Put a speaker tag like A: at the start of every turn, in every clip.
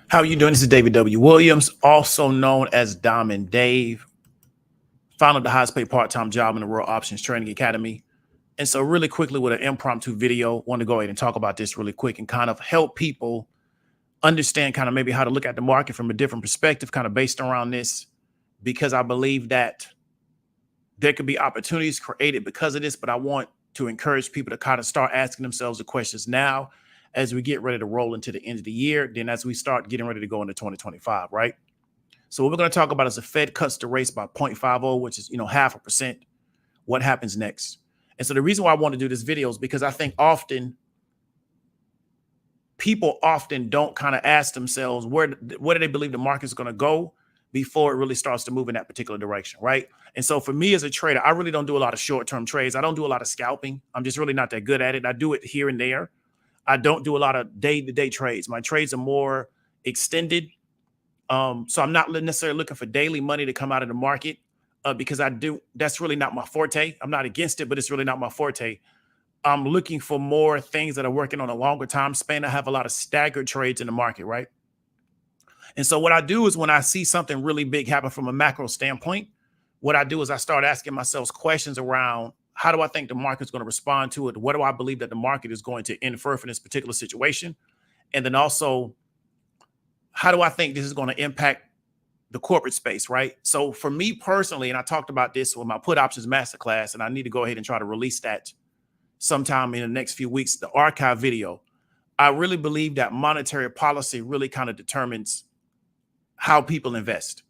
A: How are you doing? This is David W. Williams, also known as Diamond Dave, founder of the highest paid part-time job in the World Options Trading Academy. And so really quickly with an impromptu video, want to go ahead and talk about this really quick and kind of help people understand kind of maybe how to look at the market from a different perspective, kind of based around this, because I believe that there could be opportunities created because of this, but I want to encourage people to kind of start asking themselves the questions now as we get ready to roll into the end of the year, then as we start getting ready to go into 2025, right? So what we're going to talk about is the Fed cuts the rates by 0.50, which is, 0.5%. What happens next? And so the reason why I want to do this video is because I think people often don't kind of ask themselves where do they believe the market is going to go before it really starts to move in that particular direction, right? And so for me as a trader, I really don't do a lot of short-term trades. I don't do a lot of scalping. I'm just really not that good at it. I do it here and there. I don't do a lot of day-to-day trades. My trades are more extended. So I'm not necessarily looking for daily money to come out of the market because that's really not my forte. I'm not against it, but it's really not my forte. I'm looking for more things that are working on a longer time span. I have a lot of staggered trades in the market, right? And so what I do is when I see something really big happen from a macro standpoint, what I do is I start asking myself questions around how do I think the market's going to respond to it? What do I believe that the market is going to infer from this particular situation? And then also, how do I think this is going to impact the corporate space, right? So for me personally, and I talked about this with my put options masterclass, and I need to go ahead and try to release that sometime in the next few weeks, the archive video. I really believe that monetary policy really kind of determines how people invest.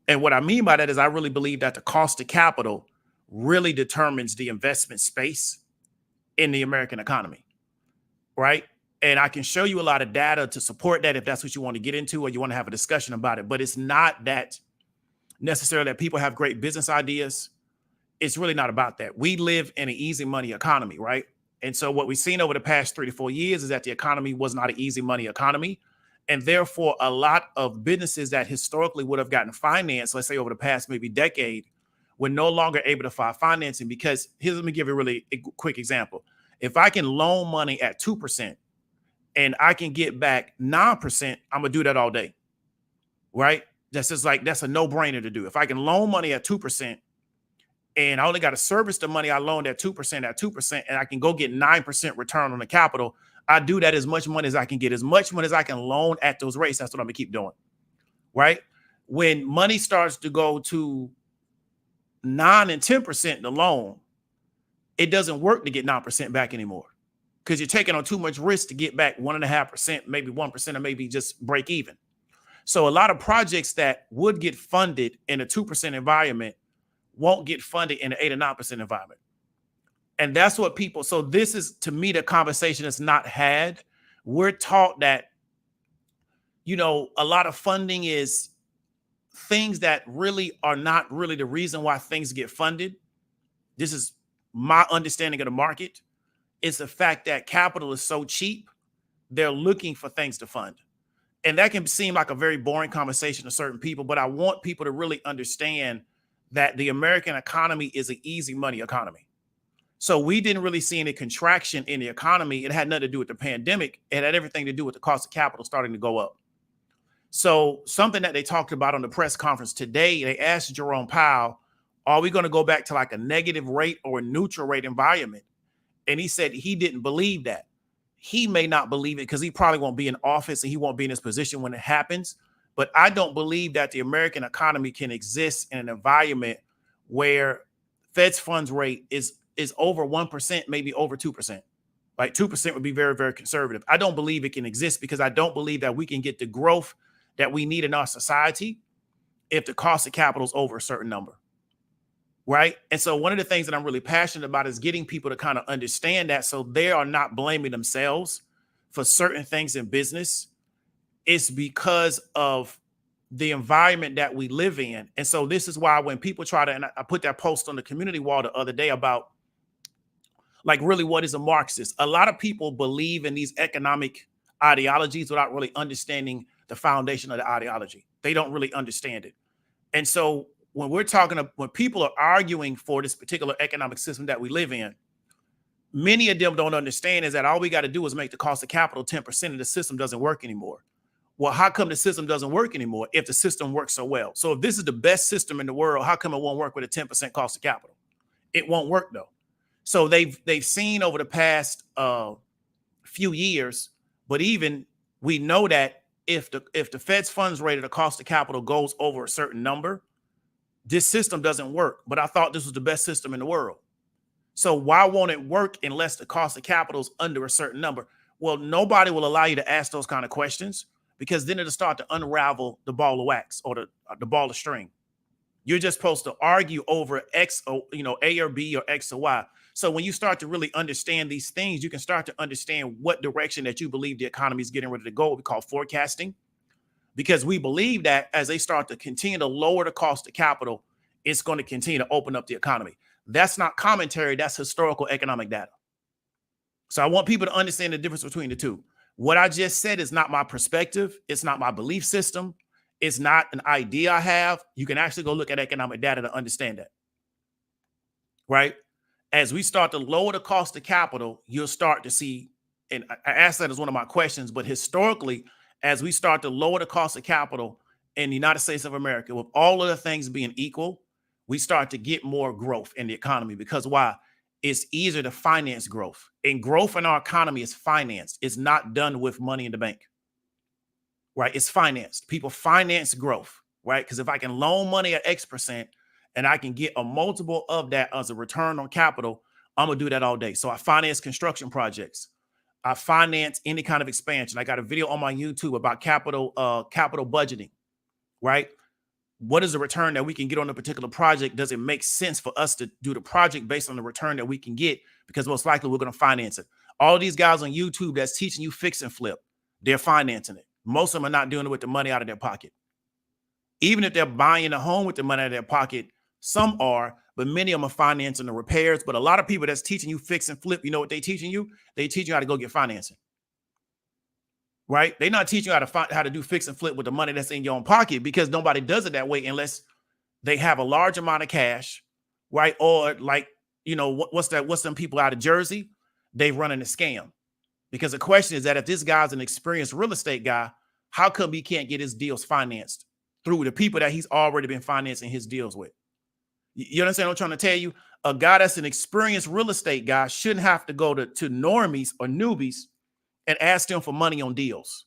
A: And what I mean by that is I really believe that the cost of capital really determines the investment space in the American economy, right? And I can show you a lot of data to support that if that's what you want to get into or you want to have a discussion about it. But it's not that necessarily that people have great business ideas. It's really not about that. We live in an easy money economy, right? And so what we've seen over the past 3 to 4 years is that the economy was not an easy money economy. And therefore, a lot of businesses that historically would have gotten financed, let's say over the past maybe decade, were no longer able to find financing because let me give you a really quick example. If I can loan money at 2% and I can get back 9%, I'm going to do that all day, right? That's a no-brainer to do. If I can loan money at 2% and I only got to service the money I loaned at 2%, and I can go get 9% return on the capital, I do that as much money as I can get, as much money as I can loan at those rates. That's what I'm going to keep doing, right? When money starts to go to 9 and 10% in the loan, it doesn't work to get 9% back anymore because you're taking on too much risk to get back 1.5%, maybe 1%, or maybe just break even. So a lot of projects that would get funded in a 2% environment won't get funded in an 8 or 9% environment. And that's what so this is, to me, the conversation that's not had. We're taught that, a lot of funding is things that really are not really the reason why things get funded. This is my understanding of the market. It's the fact that capital is so cheap, they're looking for things to fund. And that can seem like a very boring conversation to certain people, but I want people to really understand that the American economy is an easy money economy. So we didn't really see any contraction in the economy. It had nothing to do with the pandemic. It had everything to do with the cost of capital starting to go up. So something that they talked about on the press conference today, they asked Jerome Powell, are we going to go back to like a negative rate or a neutral rate environment? And he said he didn't believe that. He may not believe it because he probably won't be in office and he won't be in his position when it happens. But I don't believe that the American economy can exist in an environment where Fed's funds rate is over 1%, maybe over 2%. Like 2% would be very, very conservative. I don't believe it can exist because I don't believe that we can get the growth that we need in our society if the cost of capital is over a certain number, right? And so one of the things that I'm really passionate about is getting people to kind of understand that so they are not blaming themselves for certain things in business. It's because of the environment that we live in. And so this is why when people try to, and I put that post on the community wall the other day about like really what is a Marxist. A lot of people believe in these economic ideologies without really understanding the foundation of the ideology. They don't really understand it. And so when when people are arguing for this particular economic system that we live in, many of them don't understand is that all we got to do is make the cost of capital 10% and the system doesn't work anymore. Well, how come the system doesn't work anymore if the system works so well? So if this is the best system in the world, how come it won't work with a 10% cost of capital? It won't work though. So they've seen over the past few years, but even we know that if the Fed's funds rate or the cost of capital goes over a certain number, this system doesn't work. But I thought this was the best system in the world. So why won't it work unless the cost of capital is under a certain number? Well, nobody will allow you to ask those kind of questions, because then it'll start to unravel the ball of wax or the ball of string. You're just supposed to argue over X, or, A or B or X or Y. So when you start to really understand these things, you can start to understand what direction that you believe the economy is getting ready to go. We call forecasting, because we believe that as they start to continue to lower the cost of capital, it's going to continue to open up the economy. That's not commentary. That's historical economic data. So I want people to understand the difference between the two. What I just said is not my perspective. It's not my belief system. It's not an idea I have. You can actually go look at economic data to understand that. Right? As we start to lower the cost of capital, you'll start to see, and I asked that as one of my questions, but historically, as we start to lower the cost of capital in the United States of America, with all of the things being equal, we start to get more growth in the economy. Because why? It's easier to finance growth. And growth in our economy is financed. It's not done with money in the bank. Right? It's financed. People finance growth, right? Because if I can loan money at X% and I can get a multiple of that as a return on capital, I'm going to do that all day. So I finance construction projects. I finance any kind of expansion. I got a video on my YouTube about capital budgeting, right? What is the return that we can get on a particular project? Does it make sense for us to do the project based on the return that we can get? Because most likely we're going to finance it. All these guys on YouTube that's teaching you fix and flip, they're financing it. Most of them are not doing it with the money out of their pocket. Even if they're buying a home with the money out of their pocket, some are, but many of them are financing the repairs. But a lot of people that's teaching you fix and flip, you know what they're teaching you? They teach you how to go get financing. Right? They're not teaching you how to do fix and flip with the money that's in your own pocket, because nobody does it that way unless they have a large amount of cash, right? Or like, what's them people out of Jersey? They running a scam. Because the question is that if this guy's an experienced real estate guy, how come he can't get his deals financed through the people that he's already been financing his deals with? You understand what I'm trying to tell you? A guy that's an experienced real estate guy shouldn't have to go to normies or newbies and ask them for money on deals.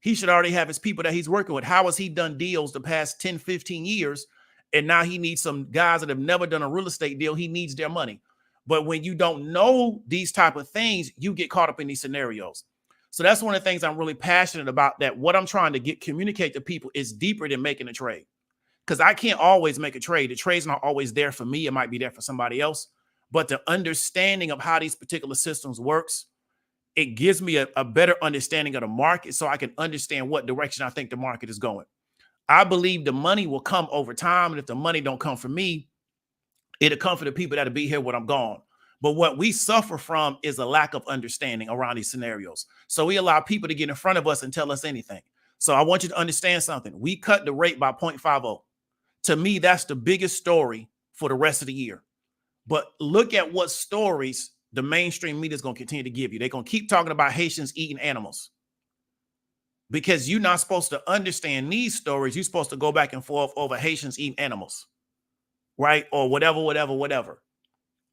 A: He should already have his people that he's working with. How has he done deals the past 10, 15 years? And now he needs some guys that have never done a real estate deal. He needs their money. But when you don't know these type of things, you get caught up in these scenarios. So that's one of the things I'm really passionate about, that what I'm trying to communicate to people is deeper than making a trade. Because I can't always make a trade. The trade's not always there for me. It might be there for somebody else. But the understanding of how these particular systems works, it gives me a better understanding of the market, so I can understand what direction I think the market is going. I believe the money will come over time. And if the money don't come from me, it'll come for the people that'll be here when I'm gone. But what we suffer from is a lack of understanding around these scenarios. So we allow people to get in front of us and tell us anything. So I want you to understand something. We cut the rate by 0.50. To me, that's the biggest story for the rest of the year. But look at what stories the mainstream media is going to continue to give you. They're going to keep talking about Haitians eating animals, because you're not supposed to understand these stories. You're supposed to go back and forth over Haitians eating animals, right? Or whatever.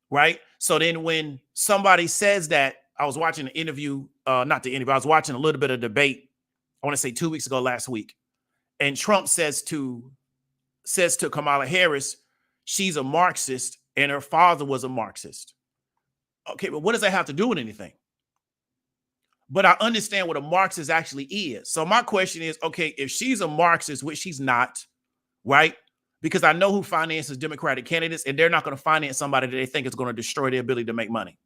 A: Right? So then when somebody says that, I was watching an interview, I was watching a little bit of debate, I want to say 2 weeks ago, last week. And Trump says to Kamala Harris, she's a Marxist and her father was a Marxist. Okay, but what does that have to do with anything? But I understand what a Marxist actually is. So my question is, okay, if she's a Marxist, which she's not, right? Because I know who finances Democratic candidates, and they're not going to finance somebody that they think is going to destroy their ability to make money.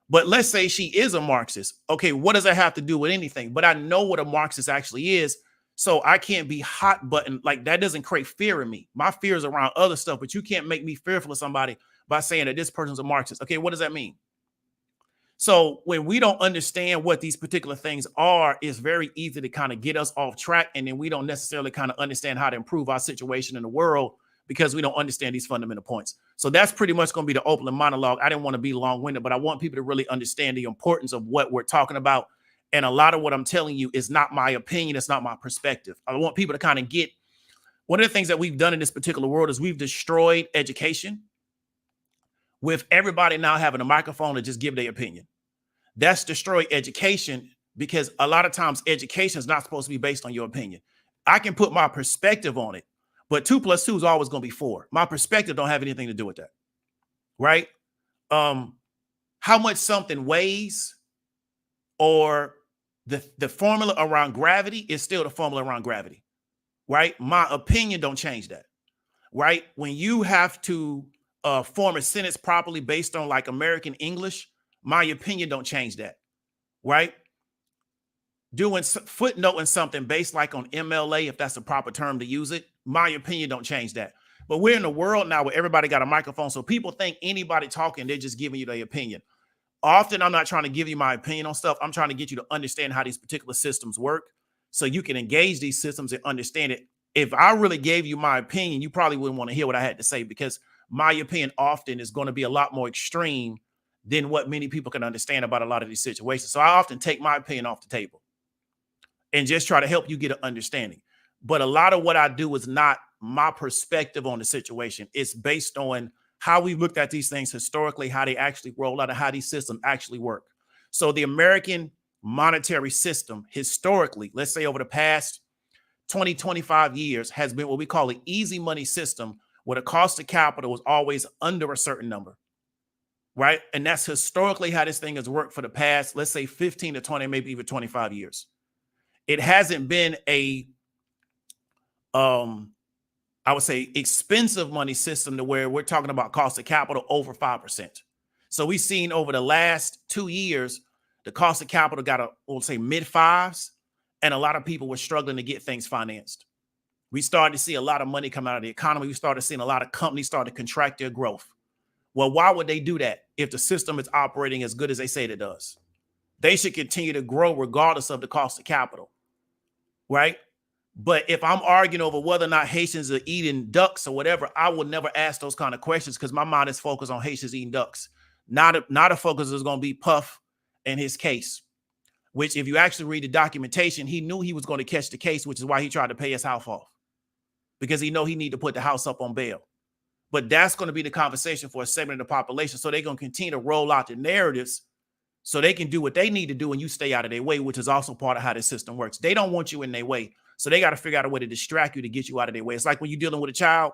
A: But let's say she is a Marxist. Okay, what does that have to do with anything? But I know what a Marxist actually is, so I can't be hot button. Like, that doesn't create fear in me. My fear is around other stuff, but you can't make me fearful of somebody by saying that this person's a Marxist. Okay, what does that mean? So when we don't understand what these particular things are, it's very easy to kind of get us off track. And then we don't necessarily kind of understand how to improve our situation in the world, because we don't understand these fundamental points. So that's pretty much going to be the opening monologue. I didn't want to be long-winded, but I want people to really understand the importance of what we're talking about. And a lot of what I'm telling you is not my opinion. It's not my perspective. I want people to kind of get one of the things that we've done in this particular world is we've destroyed education with everybody now having a microphone to just give their opinion. That's destroyed education because a lot of times education is not supposed to be based on your opinion. I can put my perspective on it, but 2 + 2 is always going to be 4. My perspective don't have anything to do with that, right? How much something weighs or the formula around gravity is still the formula around gravity, right? My opinion don't change that, right? When you have to form a sentence properly based on like American English, my opinion don't change that, right? Doing footnoting something based like on MLA, if that's the proper term to use it, my opinion don't change that. But we're in a world now where everybody got a microphone, so people think anybody talking, they're just giving you their opinion. Often I'm not trying to give you my opinion on stuff. I'm trying to get you to understand how these particular systems work so you can engage these systems and understand it. If I really gave you my opinion, you probably wouldn't want to hear what I had to say because my opinion often is going to be a lot more extreme than what many people can understand about a lot of these situations. So I often take my opinion off the table and just try to help you get an understanding. But a lot of what I do is not my perspective on the situation. It's based on how we looked at these things historically, how they actually roll out, and how these systems actually work. So the American monetary system historically, let's say over the past 20, 25 years, has been what we call an easy money system where the cost of capital is always under a certain number, right? And that's historically how this thing has worked for the past, let's say 15 to 20, maybe even 25 years. It hasn't been a I would say expensive money system to where we're talking about cost of capital over 5%. So we've seen over the last 2 years, the cost of capital got we'll say mid 5s, and a lot of people were struggling to get things financed. We started to see a lot of money come out of the economy. We started seeing a lot of companies start to contract their growth. Well, why would they do that if the system is operating as good as they say it does? They should continue to grow regardless of the cost of capital, right? But if I'm arguing over whether or not Haitians are eating ducks or whatever, I will never ask those kind of questions because my mind is focused on Haitians eating ducks. Not a focus is going to be Puff and his case, which if you actually read the documentation, he knew he was going to catch the case, which is why he tried to pay his house off because he know he need to put the house up on bail. But that's going to be the conversation for a segment of the population. So they're going to continue to roll out the narratives so they can do what they need to do and you stay out of their way, which is also part of how the system works. They don't want you in their way. So they got to figure out a way to distract you to get you out of their way. It's like when you're dealing with a child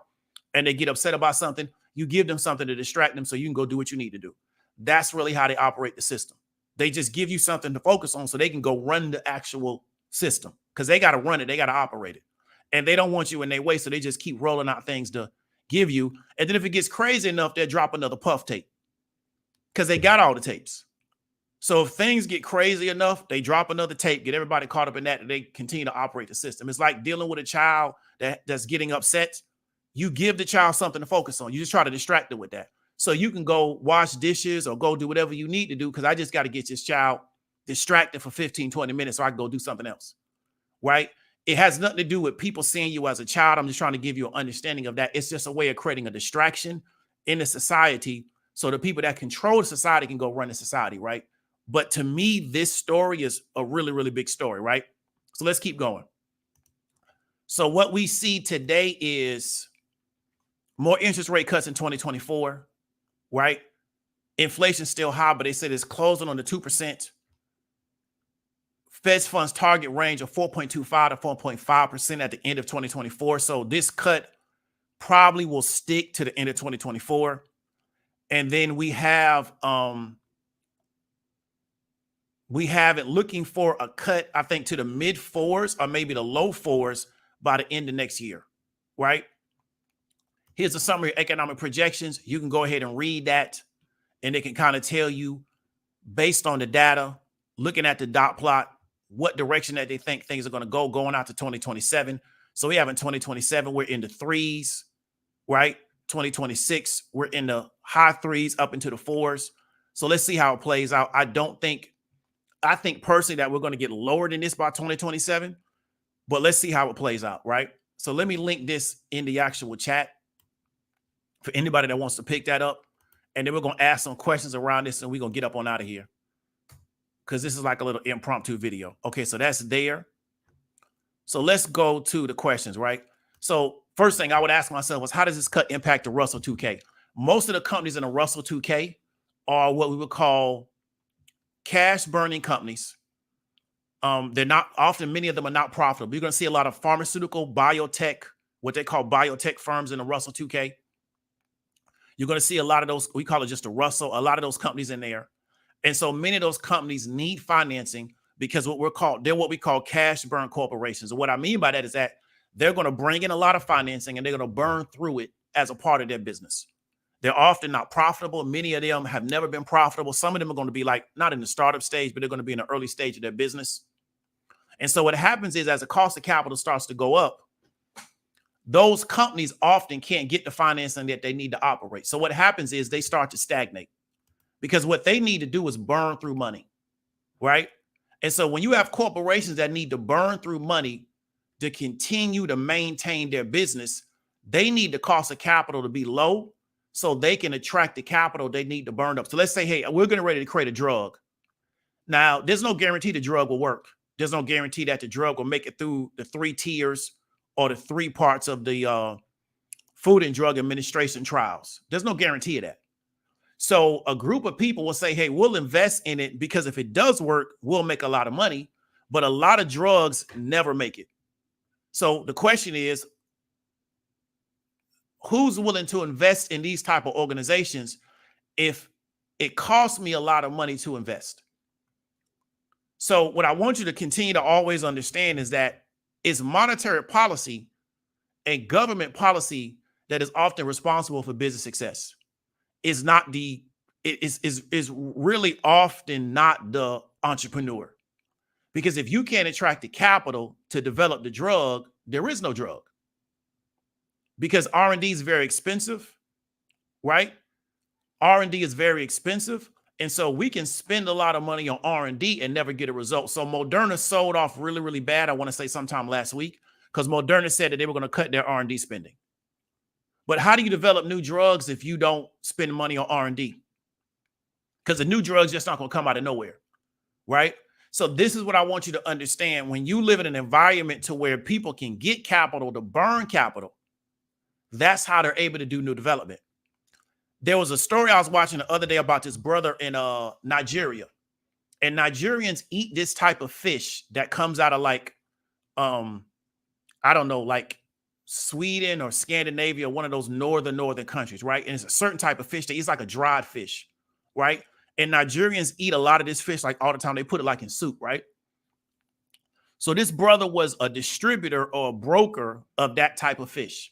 A: and they get upset about something, you give them something to distract them so you can go do what you need to do. That's really how they operate the system. They just give you something to focus on so they can go run the actual system because they got to run it. They got to operate it. And they don't want you in their way. So they just keep rolling out things to give you. And then if it gets crazy enough, they'll drop another Puff tape because they got all the tapes. So if things get crazy enough, they drop another tape, get everybody caught up in that, and they continue to operate the system. It's like dealing with a child that's getting upset. You give the child something to focus on. You just try to distract them with that. So you can go wash dishes or go do whatever you need to do because I just got to get this child distracted for 15, 20 minutes so I can go do something else, right? It has nothing to do with people seeing you as a child. I'm just trying to give you an understanding of that. It's just a way of creating a distraction in the society so the people that control the society can go run the society, right? But to me, this story is a really, really big story, right? So let's keep going. So what we see today is more interest rate cuts in 2024, right? Inflation's still high, but they said it's closing on the 2%. Fed's funds target range of 4.25 to 4.5% at the end of 2024. So this cut probably will stick to the end of 2024. And then we have it looking for a cut, I think, to the mid 4s or maybe the low 4s by the end of next year, right? Here's a summary of economic projections. You can go ahead and read that, and it can kind of tell you, based on the data, looking at the dot plot, what direction that they think things are going to go going out to 2027. So we have in 2027, we're in the 3s, right? 2026, we're in the high 3s up into the 4s. So let's see how it plays out. I think personally that we're going to get lower than this by 2027, but let's see how it plays out, right? So let me link this in the actual chat for anybody that wants to pick that up. And then we're going to ask some questions around this and we're going to get up on out of here. because this is like a little impromptu video. Okay, so that's there. So let's go to the questions, right? So first thing I would ask myself was, how does this cut impact the Russell 2K? Most of the companies in the Russell 2K are what we would call cash burning companies. They're not often, many of them are not profitable. You're going to see a lot of pharmaceutical, biotech, what they call biotech firms in the Russell 2K. You're going to see a lot of those, we call it just a Russell, a lot of those companies in there. And so many of those companies need financing because they're what we call cash burn corporations. And what I mean by that is that they're going to bring in a lot of financing and they're going to burn through it as a part of their business. They're often not profitable. Many of them have never been profitable. Some of them are going to be like, not in the startup stage, but they're going to be in the early stage of their business. And so what happens is, as the cost of capital starts to go up, those companies often can't get the financing that they need to operate. So what happens is they start to stagnate because what they need to do is burn through money, right? And so when you have corporations that need to burn through money to continue to maintain their business, they need the cost of capital to be low so they can attract the capital they need to burn up. So let's say, hey, we're getting ready to create a drug. Now, there's no guarantee the drug will work. There's no guarantee that the drug will make it through the 3 tiers or the 3 parts of the Food and Drug Administration trials. There's no guarantee of that. So a group of people will say, hey, we'll invest in it because if it does work, we'll make a lot of money. But a lot of drugs never make it. So the question is, who's willing to invest in these type of organizations if it costs me a lot of money to invest? So what I want you to continue to always understand is that it's monetary policy and government policy that is often responsible for business success. Is really often not the entrepreneur. Because if you can't attract the capital to develop the drug, there is no drug. Because R&D is very expensive, right? R&D is very expensive. And so we can spend a lot of money on R&D and never get a result. So Moderna sold off really, really bad. I want to say sometime last week, because Moderna said that they were going to cut their R&D spending. But how do you develop new drugs if you don't spend money on R&D? Because the new drugs just not going to come out of nowhere, right? So this is what I want you to understand. When you live in an environment to where people can get capital to burn capital, that's how they're able to do new development. There was a story I was watching the other day about this brother in Nigeria. And Nigerians eat this type of fish that comes out of like, I don't know, like Sweden or Scandinavia, one of those northern countries, right? And it's a certain type of fish that eats like a dried fish, right? And Nigerians eat a lot of this fish like all the time. They put it like in soup, right? So this brother was a distributor or a broker of that type of fish.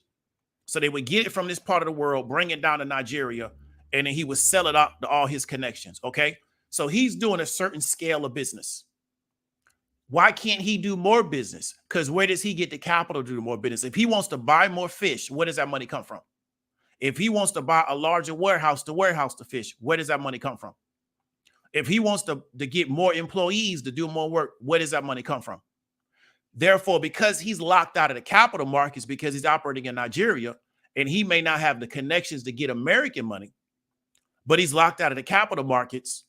A: So they would get it from this part of the world, bring it down to Nigeria, and then he would sell it out to all his connections, okay? So he's doing a certain scale of business. Why can't he do more business? Because where does he get the capital to do more business? If he wants to buy more fish, where does that money come from? If he wants to buy a larger warehouse to warehouse the fish, where does that money come from? If he wants to get more employees to do more work, where does that money come from? Therefore, because he's locked out of the capital markets because he's operating in Nigeria and he may not have the connections to get American money, but he's locked out of the capital markets,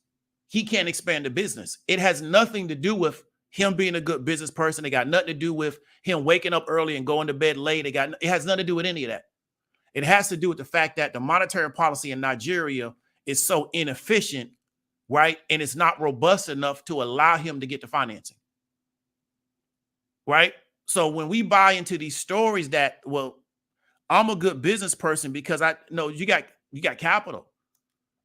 A: he can't expand the business. It has nothing to do with him being a good business person. It got nothing to do with him waking up early and going to bed late. It has nothing to do with any of that. It has to do with the fact that the monetary policy in Nigeria is so inefficient, right? And it's not robust enough to allow him to get the financing. Right? So when we buy into these stories that, well, I'm a good business person because I know you got capital,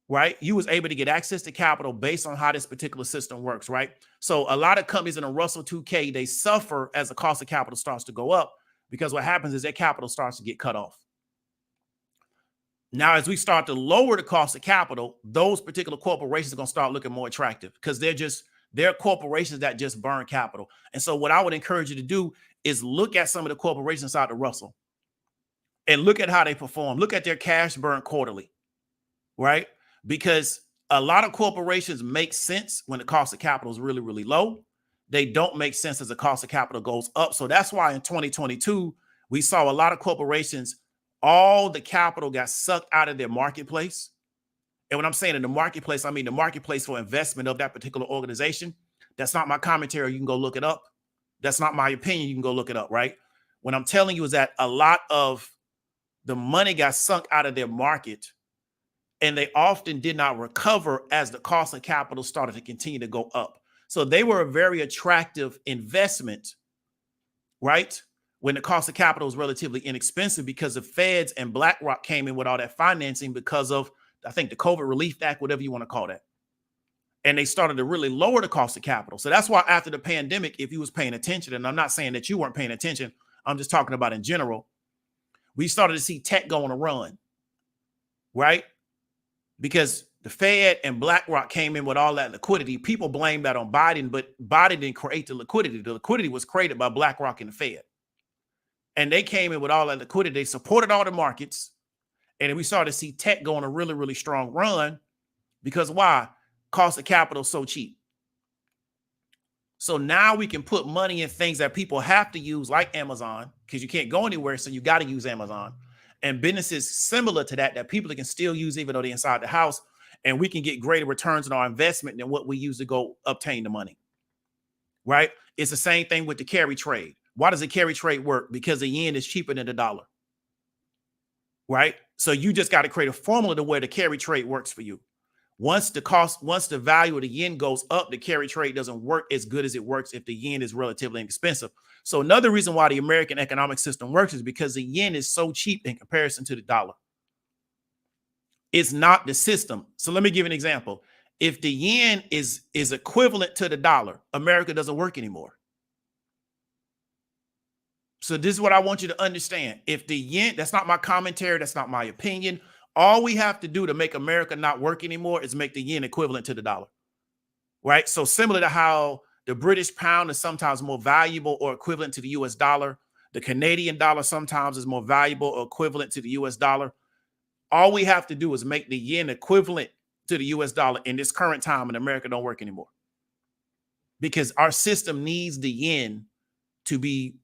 A: right? You was able to get access to capital based on how this particular system works, right? So a lot of companies in the Russell 2K, they suffer as the cost of capital starts to go up because what happens is their capital starts to get cut off. Now, as we start to lower the cost of capital, those particular corporations are going to start looking more attractive because they're corporations that just burn capital. And so what I would encourage you to do is look at some of the corporations inside the Russell and look at how they perform. Look at their cash burn quarterly, right? Because a lot of corporations make sense when the cost of capital is really, really low. They don't make sense as the cost of capital goes up. So that's why in 2022, we saw a lot of corporations, all the capital got sucked out of their marketplace And when I'm saying in the marketplace, I mean the marketplace for investment of that particular organization. That's not my commentary. You can go look it up. That's not my opinion. You can go look it up, right? What I'm telling you is that a lot of the money got sunk out of their market, and they often did not recover as the cost of capital started to continue to go up. So they were a very attractive investment, right? When the cost of capital was relatively inexpensive, because the Feds and BlackRock came in with all that financing because of, I think, the COVID Relief Act, whatever you want to call that. And they started to really lower the cost of capital. So that's why after the pandemic, if you was paying attention, and I'm not saying that you weren't paying attention, I'm just talking about in general, we started to see tech go on a run, right? Because the Fed and BlackRock came in with all that liquidity. People blame that on Biden, but Biden didn't create the liquidity. The liquidity was created by BlackRock and the Fed. And they came in with all that liquidity. They supported all the markets. And then we started to see tech go on a really, really strong run. Because why? Cost of capital is so cheap. So now we can put money in things that people have to use, like Amazon, because you can't go anywhere, so you got to use Amazon. And businesses similar to that people can still use even though they're inside the house, and we can get greater returns on our investment than what we use to go obtain the money, right? It's the same thing with the carry trade. Why does the carry trade work? Because the yen is cheaper than the dollar, right? So you just got to create a formula to where the carry trade works for you. Once the value of the yen goes up, the carry trade doesn't work as good as it works if the yen is relatively inexpensive. So another reason why the American economic system works is because the yen is so cheap in comparison to the dollar. It's not the system. So let me give you an example. If the yen is equivalent to the dollar, America doesn't work anymore. So this is what I want you to understand. If the yen, that's not my commentary, that's not my opinion. All we have to do to make America not work anymore is make the yen equivalent to the dollar, right? So similar to how the British pound is sometimes more valuable or equivalent to the US dollar, the Canadian dollar sometimes is more valuable or equivalent to the US dollar. All we have to do is make the yen equivalent to the US dollar in this current time, and America don't work anymore. Because our system needs the yen to be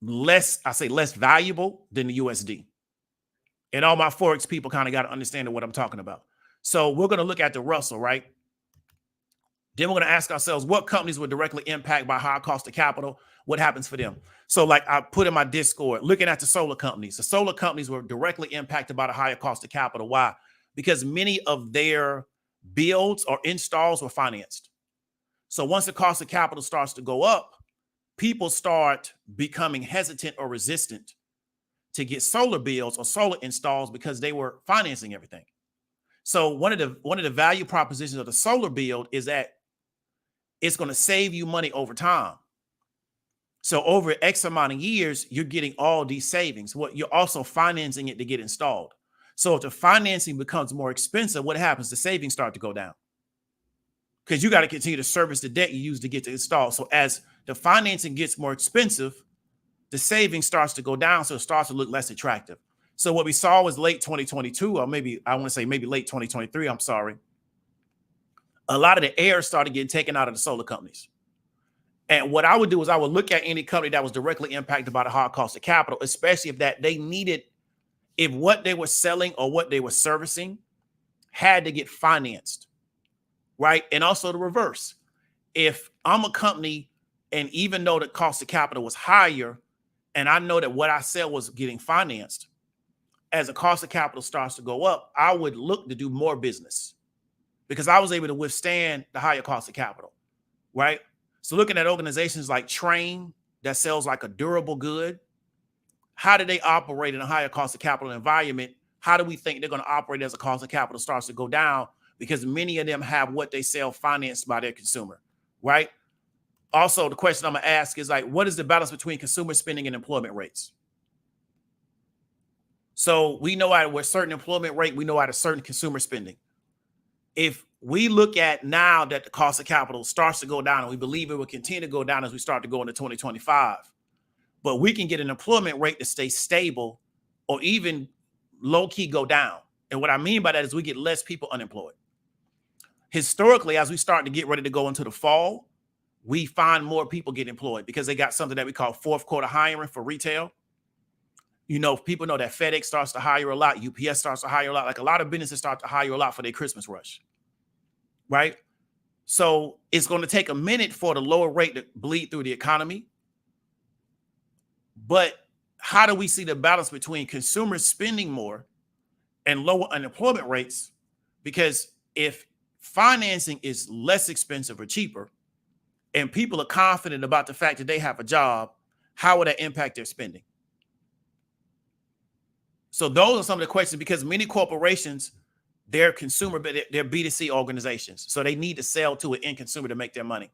A: less valuable than the USD. And all my Forex people kind of got to understand what I'm talking about. So we're going to look at the Russell, right? Then we're going to ask ourselves, what companies were directly impacted by high cost of capital? What happens for them? So like I put in my Discord, looking at the solar companies. The solar companies were directly impacted by the higher cost of capital. Why? Because many of their builds or installs were financed. So once the cost of capital starts to go up, people start becoming hesitant or resistant to get solar builds or solar installs because they were financing everything. So one of the value propositions of the solar build is that it's going to save you money over time. So over X amount of years, you're getting all these savings. What you're also financing it to get installed. So if the financing becomes more expensive, what happens? The savings start to go down because you got to continue to service the debt you use to get to install. So as the financing gets more expensive, the savings starts to go down, so it starts to look less attractive. So what we saw was late 2022, or maybe late 2023, I'm sorry. A lot of the air started getting taken out of the solar companies. And what I would do is I would look at any company that was directly impacted by the high cost of capital, especially if what they were selling or what they were servicing had to get financed, right? And also the reverse. If I'm a company and even though the cost of capital was higher, and I know that what I sell was getting financed, as the cost of capital starts to go up, I would look to do more business because I was able to withstand the higher cost of capital, right? So looking at organizations like Train that sells like a durable good, how do they operate in a higher cost of capital environment? How do we think they're going to operate as the cost of capital starts to go down? Because many of them have what they sell financed by their consumer, right? Also, the question I'm going to ask is like, what is the balance between consumer spending and employment rates? So we know at a certain employment rate, we know at a certain consumer spending. If we look at now that the cost of capital starts to go down, and we believe it will continue to go down as we start to go into 2025, but we can get an employment rate to stay stable or even low key go down. And what I mean by that is we get less people unemployed. Historically, as we start to get ready to go into the fall, we find more people get employed because they got something that we call fourth quarter hiring for retail. People know that FedEx starts to hire a lot. UPS starts to hire a lot. Like a lot of businesses start to hire a lot for their Christmas rush, right? So it's going to take a minute for the lower rate to bleed through the economy. But how do we see the balance between consumers spending more and lower unemployment rates? Because if financing is less expensive or cheaper, and people are confident about the fact that they have a job, how would that impact their spending? So those are some of the questions, because many corporations, they're consumer, but they're B2C organizations. So they need to sell to an end consumer to make their money.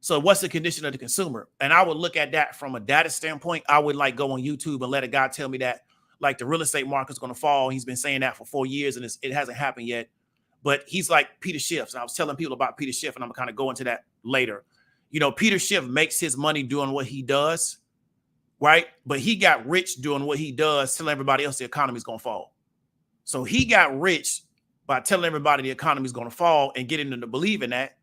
A: So what's the condition of the consumer? And I would look at that from a data standpoint. I would like go on YouTube and let a guy tell me that like the real estate market's going to fall. He's been saying that for 4 years and it hasn't happened yet. But he's like Peter Schiff. And I was telling people about Peter Schiff, and I'm going to kind of go into that later. Peter Schiff makes his money doing what he does, right? But he got rich doing what he does, telling everybody else the economy is going to fall. So he got rich by telling everybody the economy is going to fall and getting them to believe in that.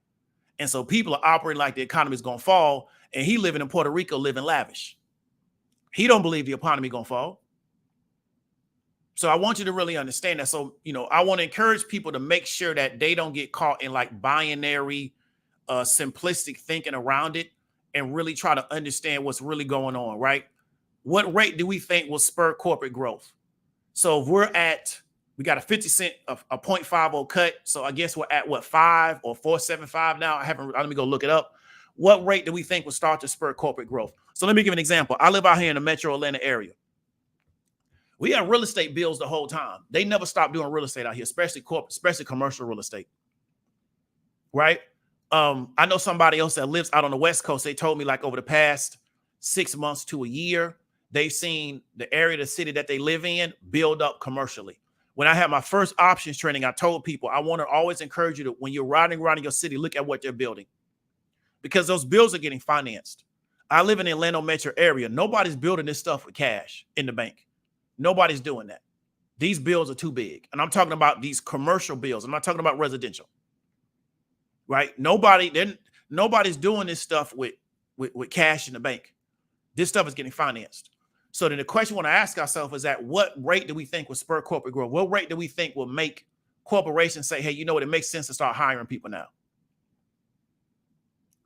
A: And so people are operating like the economy is going to fall, and he living in Puerto Rico, living lavish. He don't believe the economy going to fall. So I want you to really understand that. So, I want to encourage people to make sure that they don't get caught in like binary, simplistic thinking around it, and really try to understand what's really going on, right? What rate do we think will spur corporate growth? So if we got a 50 cent, a 0.50 cut. So I guess we're at what, 5 or 4.75 now. Let me go look it up. What rate do we think will start to spur corporate growth? So let me give an example. I live out here in the metro Atlanta area. We have real estate bills the whole time. They never stop doing real estate out here, especially commercial real estate. Right? I know somebody else that lives out on the West Coast. They told me like over the past 6 months to a year, they've seen the area of the city that they live in build up commercially. When I had my first options training, I told people, I want to always encourage you to, when you're riding around your city, look at what they're building, because those bills are getting financed. I live in the Atlanta metro area. Nobody's building this stuff with cash in the bank. Nobody's doing that. These bills are too big. And I'm talking about these commercial bills. I'm not talking about residential, right? Nobody's doing this stuff with cash in the bank. This stuff is getting financed. So then the question we want to ask ourselves is at what rate do we think will spur corporate growth? What rate do we think will make corporations say, hey, you know what, it makes sense to start hiring people now?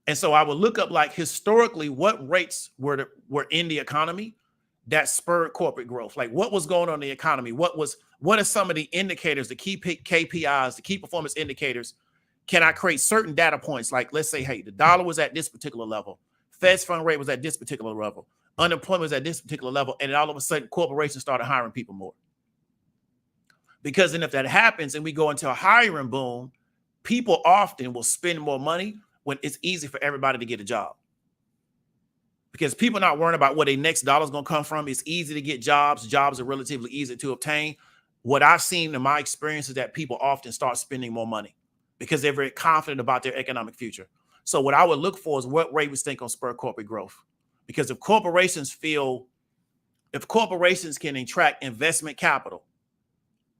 A: And so I would look up like historically what rates were in the economy that spurred corporate growth. Like what was going on in the economy? What are some of the indicators, the key KPIs, the key performance indicators? Can I create certain data points? Like let's say, hey, the dollar was at this particular level. Fed's fund rate was at this particular level. Unemployment was at this particular level. And then all of a sudden, corporations started hiring people more. Because then if that happens and we go into a hiring boom, people often will spend more money when it's easy for everybody to get a job. Because people are not worrying about where their next dollar is going to come from. It's easy to get jobs. Jobs are relatively easy to obtain. What I've seen in my experience is that people often start spending more money because they're very confident about their economic future. So what I would look for is what rate we think on spur corporate growth. Because if corporations can attract investment capital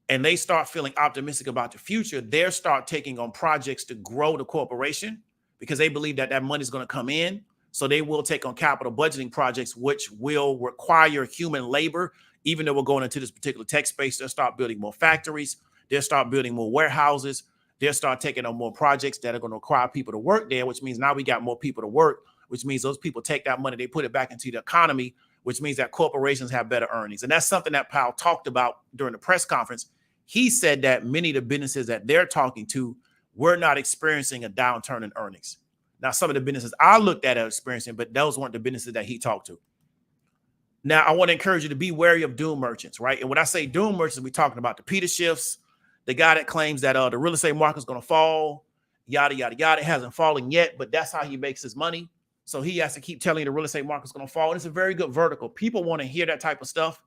A: and they start feeling optimistic about the future, they'll start taking on projects to grow the corporation because they believe that money is going to come in. So they will take on capital budgeting projects, which will require human labor. Even though we're going into this particular tech space, they'll start building more factories. They'll start building more warehouses. They'll start taking on more projects that are going to require people to work there, which means now we got more people to work, which means those people take that money, they put it back into the economy, which means that corporations have better earnings. And that's something that Powell talked about during the press conference. He said that many of the businesses that they're talking to were not experiencing a downturn in earnings. Now, some of the businesses I looked at are experiencing, but those weren't the businesses that he talked to. Now, I want to encourage you to be wary of doom merchants, right? And when I say doom merchants, we're talking about the Peter Schiffs, the guy that claims that the real estate market is going to fall, yada, yada, yada. It hasn't fallen yet, but that's how he makes his money. So he has to keep telling you the real estate market is going to fall. And it's a very good vertical. People want to hear that type of stuff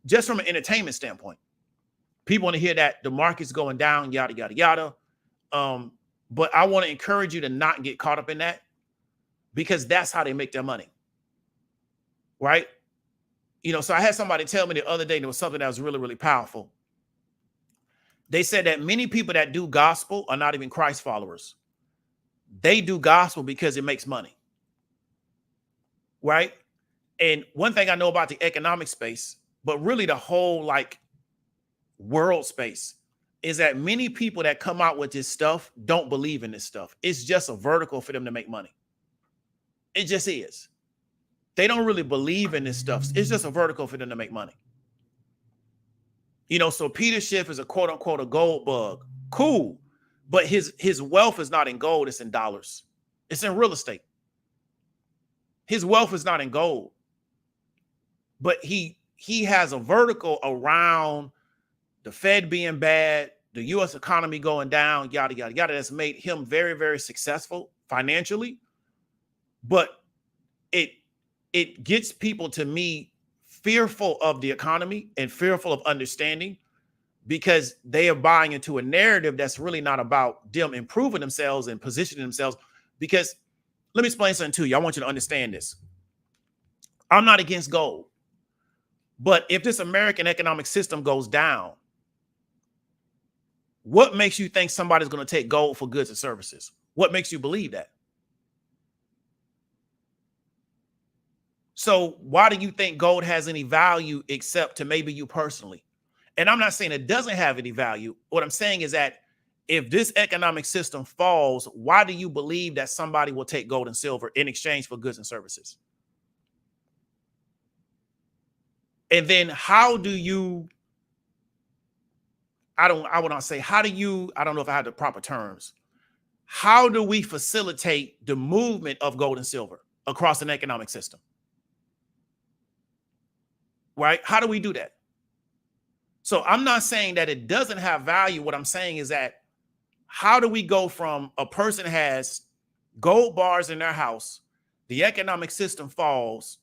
A: just from an entertainment standpoint. People want to hear that the market's going down, yada, yada, yada. But I want to encourage you to not get caught up in that because that's how they make their money. Right? So I had somebody tell me the other day, there was something that was really, really powerful. They said that many people that do gospel are not even Christ followers. They do gospel because it makes money. Right? And one thing I know about the economic space, but really the whole like world space, is that many people that come out with this stuff don't believe in this stuff. It's just a vertical for them to make money. It just is. They don't really believe in this stuff. It's just a vertical for them to make money. You know, so Peter Schiff is a quote unquote a gold bug. Cool. But his wealth is not in gold, it's in dollars. It's in real estate. His wealth is not in gold. But he has a vertical around the Fed being bad, the US economy going down, yada, yada, yada. That's made him very, very successful financially. But it gets people, to me, fearful of the economy and fearful of understanding, because they are buying into a narrative that's really not about them improving themselves and positioning themselves. Because let me explain something to you. I want you to understand this. I'm not against gold. But if this American economic system goes down, what makes you think somebody's going to take gold for goods and services? What makes you believe that? So why do you think gold has any value except to maybe you personally? And I'm not saying it doesn't have any value. What I'm saying is that if this economic system falls, why do you believe that somebody will take gold and silver in exchange for goods and services? And then how do you, I would not say, how do you, I don't know if I have the proper terms. How do we facilitate the movement of gold and silver across an economic system? Right? How do we do that? So I'm not saying that it doesn't have value. What I'm saying is that how do we go from a person has gold bars in their house, the economic system falls,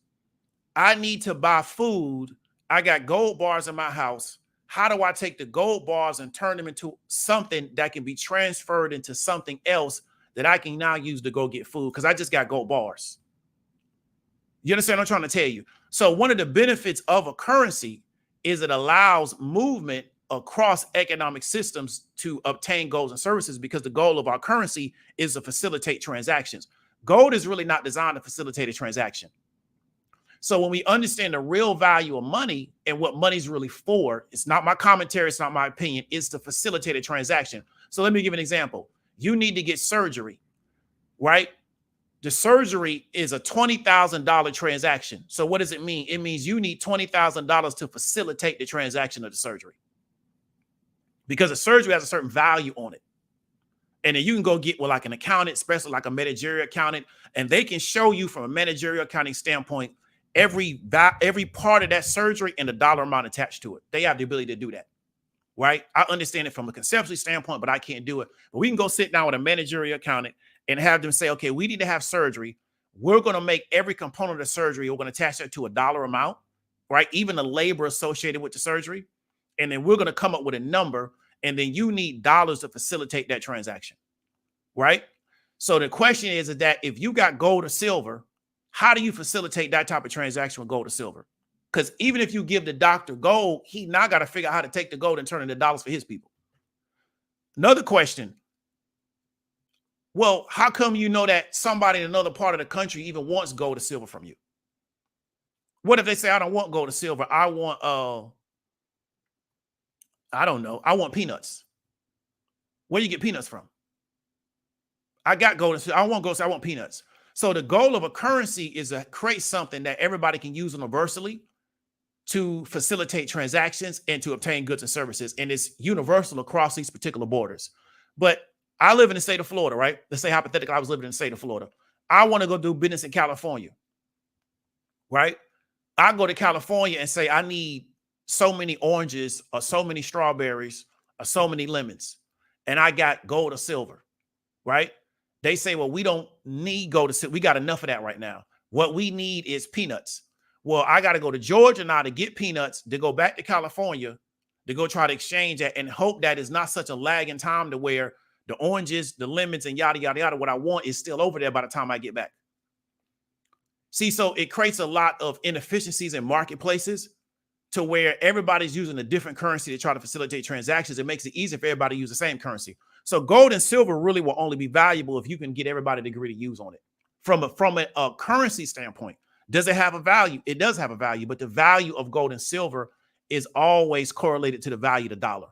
A: I need to buy food, I got gold bars in my house. How do I take the gold bars and turn them into something that can be transferred into something else that I can now use to go get food? Because I just got gold bars. You understand what I'm trying to tell you? So one of the benefits of a currency is it allows movement across economic systems to obtain goods and services, because the goal of our currency is to facilitate transactions. Gold is really not designed to facilitate a transaction. So when we understand the real value of money and what money's really for, it's not my commentary, it's not my opinion, it's to facilitate a transaction. So let me give an example. You need to get surgery, right? The surgery is a $20,000 transaction. So what does it mean? It means you need $20,000 to facilitate the transaction of the surgery, because the surgery has a certain value on it. And then you can go get with like an accountant, especially like a managerial accountant, and they can show you from a managerial accounting standpoint every part of that surgery and the dollar amount attached to it. They have the ability to do that, right? I understand it from a conceptual standpoint, but I can't do it. But we can go sit down with a managerial accountant and have them say, okay, we need to have surgery. We're going to make every component of the surgery, we're going to attach that to a dollar amount, right? Even the labor associated with the surgery. And then we're going to come up with a number, and then you need dollars to facilitate that transaction, right? So the question is that if you got gold or silver, how do you facilitate that type of transaction with gold or silver? Because even if you give the doctor gold, he now got to figure out how to take the gold and turn it into dollars for his people. Another question. Well, how come you know that somebody in another part of the country even wants gold or silver from you? What if they say, I don't want gold or silver, I want I don't know, I want peanuts. Where do you get peanuts from? I got gold and silver, I want gold, so I want peanuts. So the goal of a currency is to create something that everybody can use universally to facilitate transactions and to obtain goods and services. And it's universal across these particular borders. But I live in the state of Florida, right? Let's say hypothetically, I was living in the state of Florida. I want to go do business in California, right? I go to California and say, I need so many oranges or so many strawberries or so many lemons. And I got gold or silver, right? They say, well, we don't need gold or silver. We got enough of that right now. What we need is peanuts. Well, I got to go to Georgia now to get peanuts, to go back to California, to go try to exchange that, and hope that is not such a lag in time to where the oranges, the lemons, and yada, yada, yada, what I want is still over there by the time I get back. See, so it creates a lot of inefficiencies in marketplaces to where everybody's using a different currency to try to facilitate transactions. It makes it easier for everybody to use the same currency. So gold and silver really will only be valuable if you can get everybody to agree to use on it from a currency standpoint. Does it have a value? It does have a value, but the value of gold and silver is always correlated to the value of the dollar.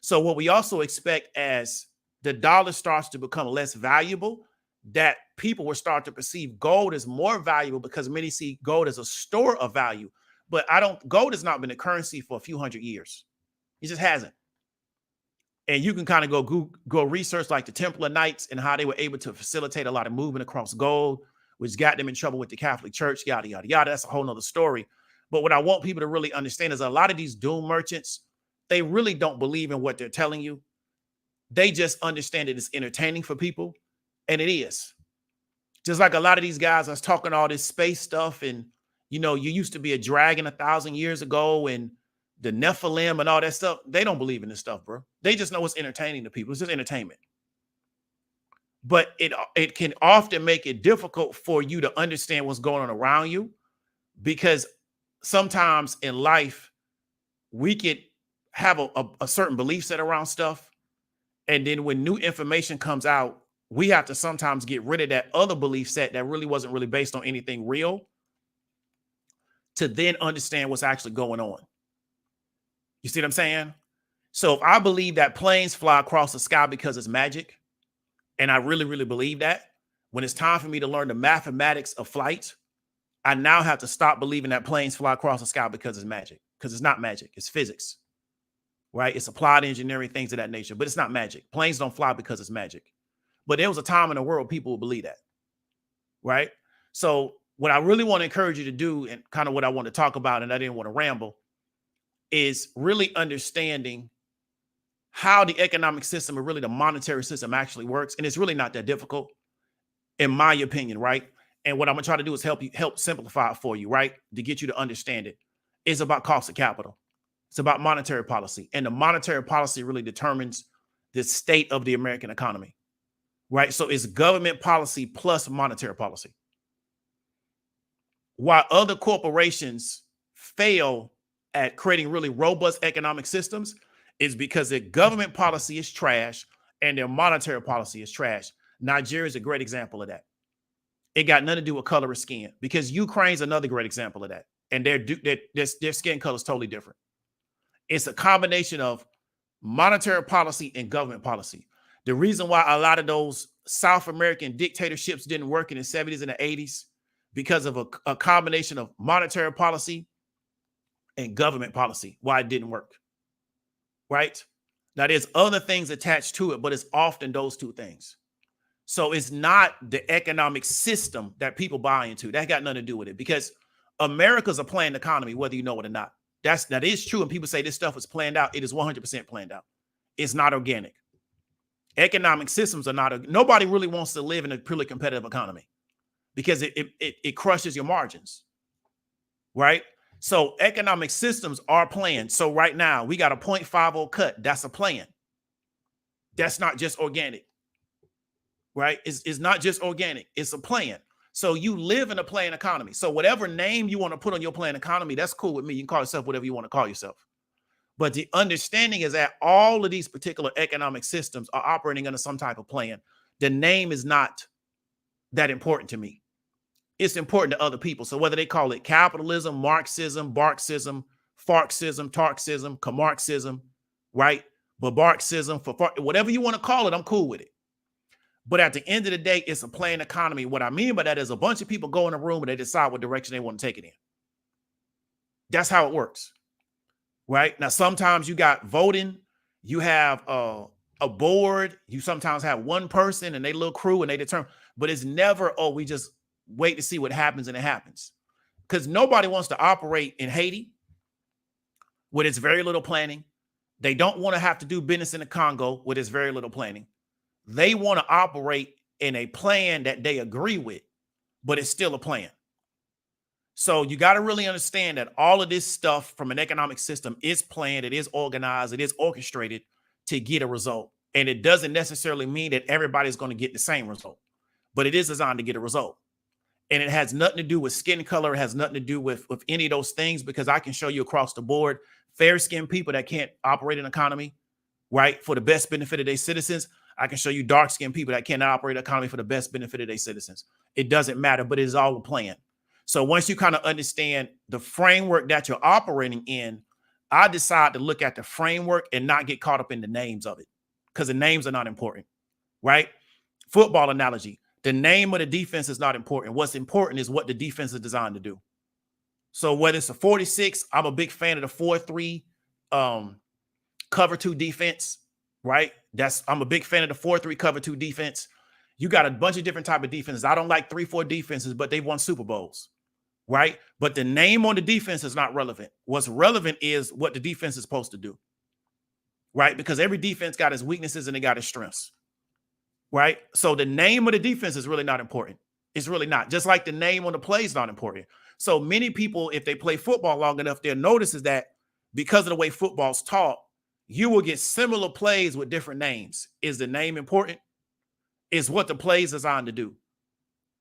A: So what we also expect as the dollar starts to become less valuable, that people will start to perceive gold as more valuable because many see gold as a store of value. But gold has not been a currency for a few hundred years. It just hasn't. And you can kind of go research like the Templar Knights and how they were able to facilitate a lot of movement across gold, which got them in trouble with the Catholic Church, yada, yada, yada. That's a whole nother story. But what I want people to really understand is a lot of these doom merchants, they really don't believe in what they're telling you. They just understand that it's entertaining for people. And it is. Just like a lot of these guys are talking all this space stuff. And, you used to be a dragon 1,000 years ago and the Nephilim and all that stuff. They don't believe in this stuff, bro. They just know it's entertaining to people. It's just entertainment. But it can often make it difficult for you to understand what's going on around you, because sometimes in life, we could have a certain belief set around stuff. And then when new information comes out, we have to sometimes get rid of that other belief set that really wasn't really based on anything real to then understand what's actually going on. You see what I'm saying? So if I believe that planes fly across the sky because it's magic, and I really, really believe that, when it's time for me to learn the mathematics of flight, I now have to stop believing that planes fly across the sky because it's magic, because it's not magic. It's physics, right? It's applied engineering, things of that nature, but it's not magic. Planes don't fly because it's magic. But there was a time in the world people would believe that, right? So what I really want to encourage you to do, and kind of what I want to talk about, and I didn't want to ramble, is really understanding how the economic system and really the monetary system actually works. And it's really not that difficult, in my opinion, right? And what I'm gonna try to do is help simplify it for you, right? To get you to understand it. It's about cost of capital. It's about monetary policy. And the monetary policy really determines the state of the American economy, right? So it's government policy plus monetary policy. While other corporations fail at creating really robust economic systems, is because their government policy is trash and their monetary policy is trash. Nigeria is a great example of that. It got nothing to do with color of skin, because Ukraine's another great example of that. And their skin color is totally different. It's a combination of monetary policy and government policy. The reason why a lot of those South American dictatorships didn't work in the 70s and the 80s, because of a combination of monetary policy and government policy, why it didn't work, right? Now, there's other things attached to it, but it's often those two things. So it's not the economic system that people buy into. That got nothing to do with it, because America's a planned economy, whether you know it or not. That is true. And people say this stuff was planned out. It is 100% planned out. It's not organic. Economic systems are not. Nobody really wants to live in a purely competitive economy, because it crushes your margins, right? So economic systems are planned. So right now we got a 0.50 cut. That's a plan. That's not just organic, right? It's not just organic. It's a plan. So you live in a planned economy. So whatever name you want to put on your planned economy, that's cool with me. You can call yourself whatever you want to call yourself. But the understanding is that all of these particular economic systems are operating under some type of plan. The name is not that important to me. It's important to other people. So whether they call it capitalism, Marxism, Barksism, Farksism, Tarksism, Camarxism, right? Babarksism, whatever you want to call it, I'm cool with it. But at the end of the day, it's a planned economy. What I mean by that is a bunch of people go in a room and they decide what direction they want to take it in. That's how it works, right? Now, sometimes you got voting, you have a board, you sometimes have one person and they little crew and they determine, but it's never, oh, we just wait to see what happens and it happens. Because nobody wants to operate in Haiti with its very little planning. They don't want to have to do business in the Congo with its very little planning. They want to operate in a plan that they agree with, but it's still a plan. So you got to really understand that all of this stuff from an economic system is planned, it is organized, it is orchestrated to get a result. And it doesn't necessarily mean that everybody's going to get the same result, but it is designed to get a result. And it has nothing to do with skin color. It has nothing to do with any of those things, because I can show you across the board fair-skinned people that can't operate an economy, right, for the best benefit of their citizens. I can show you dark-skinned people that cannot operate an economy for the best benefit of their citizens. It doesn't matter, but it is all a plan. So once you kind of understand the framework that you're operating in, I decide to look at the framework and not get caught up in the names of it, because the names are not important, right? Football analogy. The name of the defense is not important. What's important is what the defense is designed to do. So whether it's a 46, I'm a big fan of the 4-3 cover 2 defense, right? I'm a big fan of the 4-3 cover 2 defense. You got a bunch of different type of defenses. I don't like 3-4 defenses, but they've won Super Bowls, right? But the name on the defense is not relevant. What's relevant is what the defense is supposed to do, right? Because every defense got its weaknesses and they got its strengths, right? So the name of the defense is really not important. It's really not. Just like the name on the play is not important. So many people, if they play football long enough, they'll notice is that because of the way football's taught, you will get similar plays with different names. Is the name important? Is what the play is designed to do.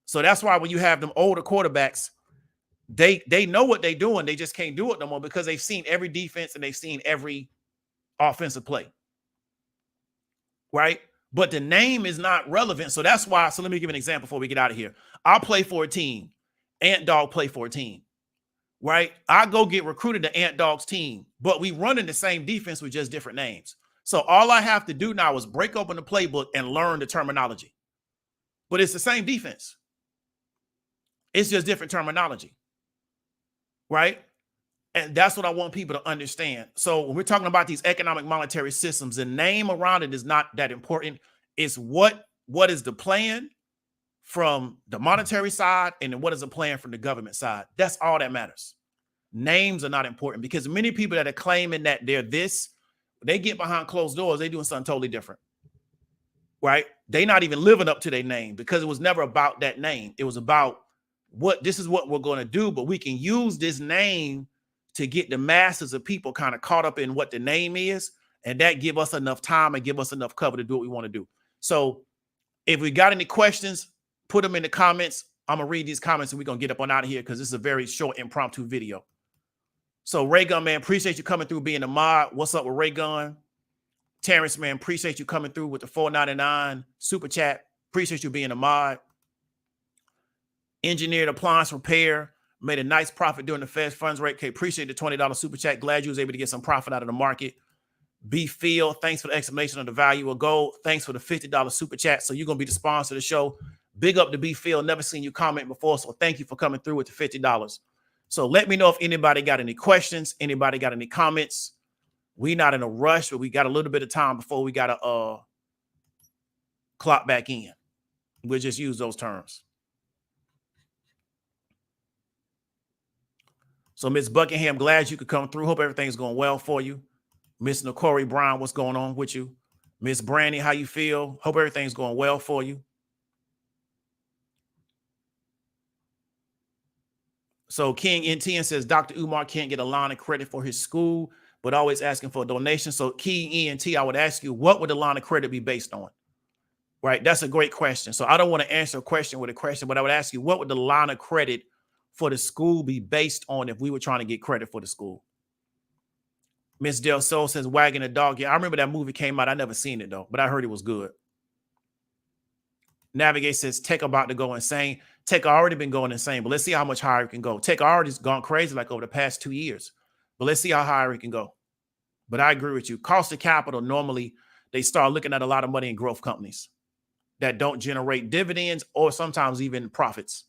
A: So that's why when you have them older quarterbacks, they know what they're doing. They just can't do it no more because they've seen every defense and they've seen every offensive play, right? But the name is not relevant. So that's why. So let me give an example before we get out of here. I'll play for a team. Ant Dog play for a team, right? I go get recruited to Ant Dog's team, but we run in the same defense with just different names. So all I have to do now is break open the playbook and learn the terminology. But it's the same defense. It's just different terminology, right? And that's what I want people to understand. So when we're talking about these economic monetary systems, the name around it is not that important. It's what is the plan from the monetary side and then what is the plan from the government side. That's all that matters. Names are not important because many people that are claiming that they're this, they get behind closed doors, they're doing something totally different, right? They're not even living up to their name because it was never about that name. It was about this is what we're going to do, but we can use this name to get the masses of people kind of caught up in what the name is, and that give us enough time and give us enough cover to do what we want to do. So if we got any questions, put them in the comments. I'm going to read these comments and we're going to get up on out of here because this is a very short impromptu video. So Raygun, man, appreciate you coming through being a mod. What's up with Raygun? Terrence, man, appreciate you coming through with the $4.99 super chat. Appreciate you being a mod. Engineered Appliance Repair made a nice profit during the Fed funds rate. Okay, appreciate the $20 super chat. Glad you was able to get some profit out of the market. B Phil, thanks for the explanation of the value of gold. Thanks for the $50 super chat. So you're going to be the sponsor of the show. Big up to B Phil. Never seen you comment before, so thank you for coming through with the $50. So let me know if anybody got any questions, anybody got any comments. We're not in a rush, but we got a little bit of time before we got to clock back in. We'll just use those terms. So Miss Buckingham, glad you could come through. Hope everything's going well for you. Miss Nicori Brown, what's going on with you? Miss Brandy, how you feel? Hope everything's going well for you. So King NTN says Dr. Umar can't get a line of credit for his school, but always asking for a donation. So King ENT, I would ask you, what would the line of credit be based on? Right? That's a great question. So I don't want to answer a question with a question, but I would ask you, what would the line of credit for the school be based on if we were trying to get credit for the school? Miss Del Sol says Wagging the Dog. Yeah, I remember that movie came out. I never seen it though, but I heard it was good. Navigate says Tech about to go insane. Tech already been going insane, but let's see how much higher it can go. Tech already has gone crazy like over the past 2 years, but let's see how higher it can go. But I agree with you. Cost of capital, normally they start looking at a lot of money in growth companies that don't generate dividends or sometimes even profits.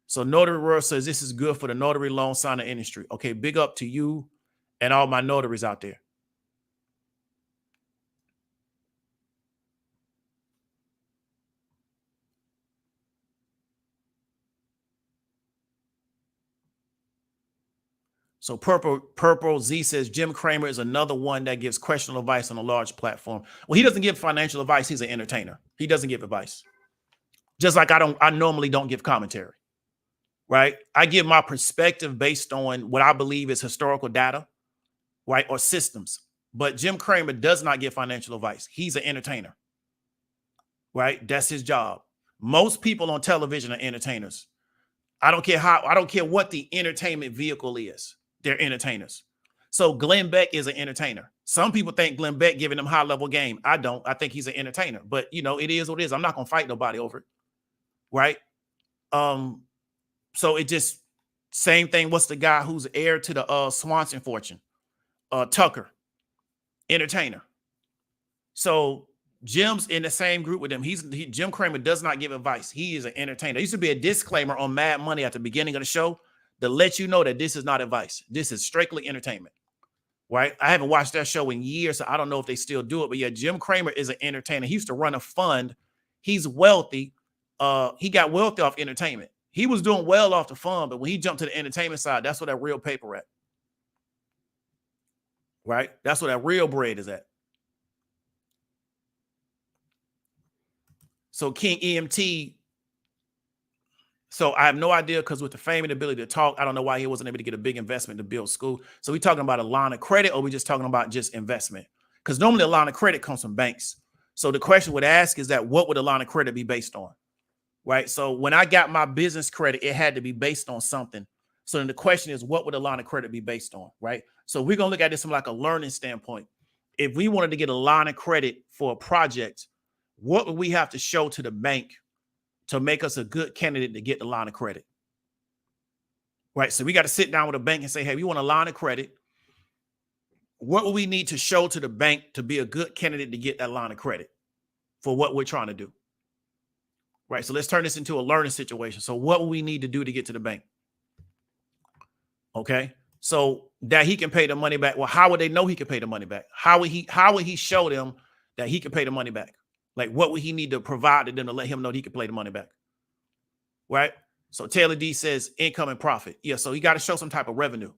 A: So Notary World says this is good for the notary loan signer industry. Okay, big up to you and all my notaries out there. So Purple Z says Jim Cramer is another one that gives questionable advice on a large platform. Well, he doesn't give financial advice. He's an entertainer. He doesn't give advice. Just like I normally don't give commentary, right? I give my perspective based on what I believe is historical data, right? Or systems. But Jim Cramer does not give financial advice. He's an entertainer, right? That's his job. Most people on television are entertainers. I don't care what the entertainment vehicle is. They're entertainers. So Glenn Beck is an entertainer. Some people think Glenn Beck giving them high level game. I don't. I think he's an entertainer. But you know, it is what it is. I'm not gonna fight nobody over it, right? So it just same thing. What's the guy who's heir to the Swanson fortune? Tucker, entertainer. So Jim's in the same group with him. Jim Cramer does not give advice. He is an entertainer. There used to be a disclaimer on Mad Money at the beginning of the show to let you know that this is not advice. This is strictly entertainment. Right? I haven't watched that show in years, so I don't know if they still do it. But yeah, Jim Cramer is an entertainer. He used to run a fund. He's wealthy. He got wealthy off entertainment. He was doing well off the fund, but when he jumped to the entertainment side, that's where that real paper at. Right? That's where that real bread is at. So King EMT. So I have no idea, because with the fame and ability to talk, I don't know why he wasn't able to get a big investment to build school. So we talking about a line of credit, or we just talking about just investment? Because normally a line of credit comes from banks. So the question would ask is that what would a line of credit be based on? Right? So when I got my business credit, it had to be based on something. So then the question is, what would a line of credit be based on? Right? So we're going to look at this from like a learning standpoint. If we wanted to get a line of credit for a project, what would we have to show to the bank to make us a good candidate to get the line of credit? Right? So we got to sit down with a bank and say, hey, we want a line of credit. What will we need to show to the bank to be a good candidate to get that line of credit for what we're trying to do? Right? So let's turn this into a learning situation. So what will we need to do to get to the bank? Okay. So that he can pay the money back. Well, how would they know he can pay the money back? How would he show them that he can pay the money back? Like, what would he need to provide to them to let him know that he can pay the money back? Right? So Taylor D says income and profit. Yeah. So he got to show some type of revenue.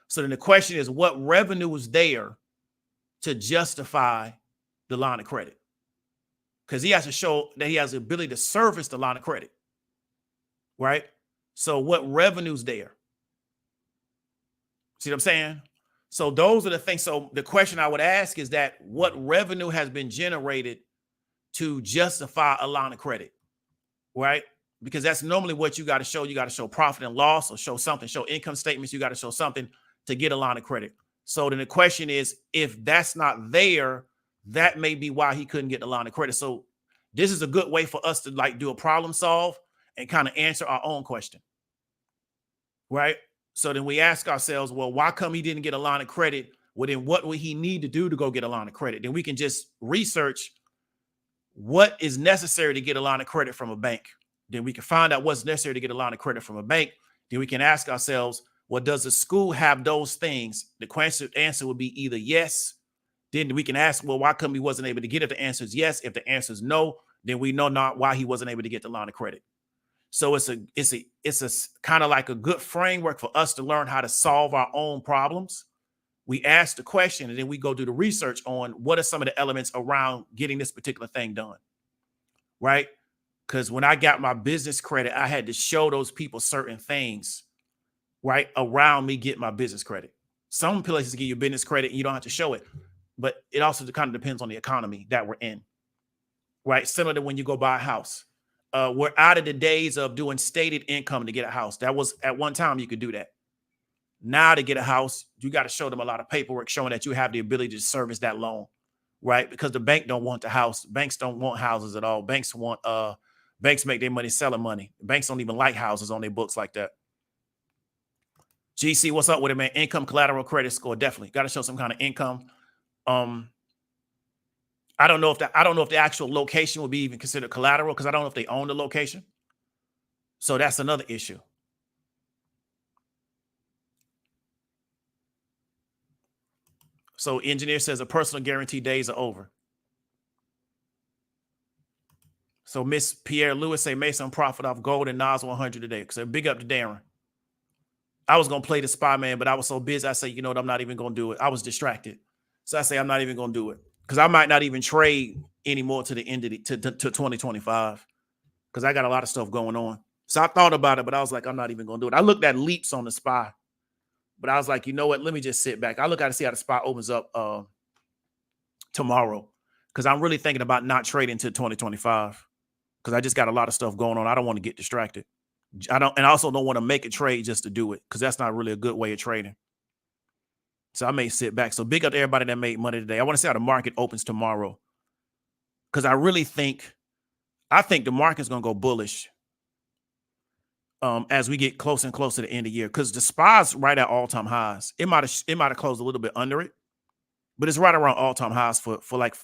A: So then the question is, what revenue was there to justify the line of credit? Because he has to show that he has the ability to service the line of credit. Right? So what revenue's there? See what I'm saying? So those are the things. So the question I would ask is that what revenue has been generated to justify a line of credit? Right? Because that's normally what you got to show. You got to show profit and loss, or show something, show income statements. You got to show something to get a line of credit. So then the question is, if that's not there, that may be why he couldn't get the line of credit. So this is a good way for us to like do a problem solve and kind of answer our own question. Right? So then we ask ourselves, well, why come he didn't get a line of credit? Well, then what would he need to do to go get a line of credit? Then we can just research what is necessary to get a line of credit from a bank. Then we can find out what's necessary to get a line of credit from a bank. Then we can ask ourselves, well, does the school have those things? The answer would be either yes. Then we can ask, well, why come he wasn't able to get it? If the answer is yes. If the answer is no, then we know not why he wasn't able to get the line of credit. So it's a kind of like a good framework for us to learn how to solve our own problems. We ask the question, and then we go do the research on what are some of the elements around getting this particular thing done. Right? Because when I got my business credit, I had to show those people certain things, right, around me getting my business credit. Some places give you business credit and you don't have to show it, but it also kind of depends on the economy that we're in. Right? Similar to when you go buy a house. We're out of the days of doing stated income to get a house. That was at one time you could do that. Now to get a house, you got to show them a lot of paperwork showing that you have the ability to service that loan, right? Because the bank don't want the house. Banks don't want houses at all. Banks make their money selling money. Banks don't even like houses on their books like that. GC, what's up with it, man? Income, collateral, credit score, definitely got to show some kind of income. I don't know if the actual location will be even considered collateral, because I don't know if they own the location. So that's another issue. So engineer says a personal guarantee days are over. So Miss Pierre Lewis say make some profit off gold and Nas 100 today. So big up to Darren. I was going to play the spy man, but I was so busy. I say, you know what? I'm not even going to do it. I was distracted. So I say, I'm not even going to do it, because I might not even trade anymore to the end of to 2025, because I got a lot of stuff going on. So I thought about it, but I was like, I'm not even going to do it. I looked at leaps on the SPY, but I was like, you know what? Let me just sit back. I look at to see how the SPY opens up tomorrow, because I'm really thinking about not trading to 2025, because I just got a lot of stuff going on. I don't want to get distracted. And I also don't want to make a trade just to do it, because that's not really a good way of trading. So I may sit back. So big up to everybody that made money today. I want to see how the market opens tomorrow, because I think the market's going to go bullish. as we get closer and closer to the end of the year, because the SPY's right at all-time highs. It might have closed a little bit under it, but it's right around all-time highs for like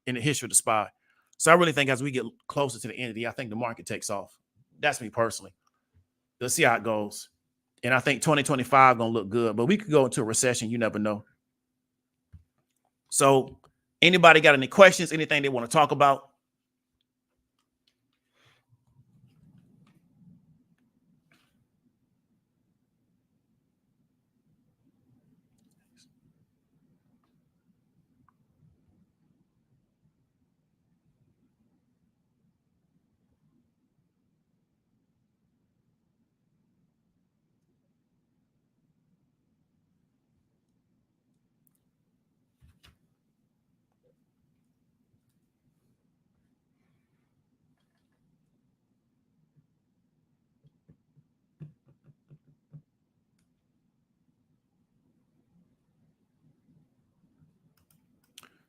A: in the history of the SPY. So I really think as we get closer to the end of the year, I think the market takes off. That's me personally. Let's see how it goes. And I think 2025 gonna look good, but we could go into a recession. You never know. So anybody got any questions, anything they want to talk about?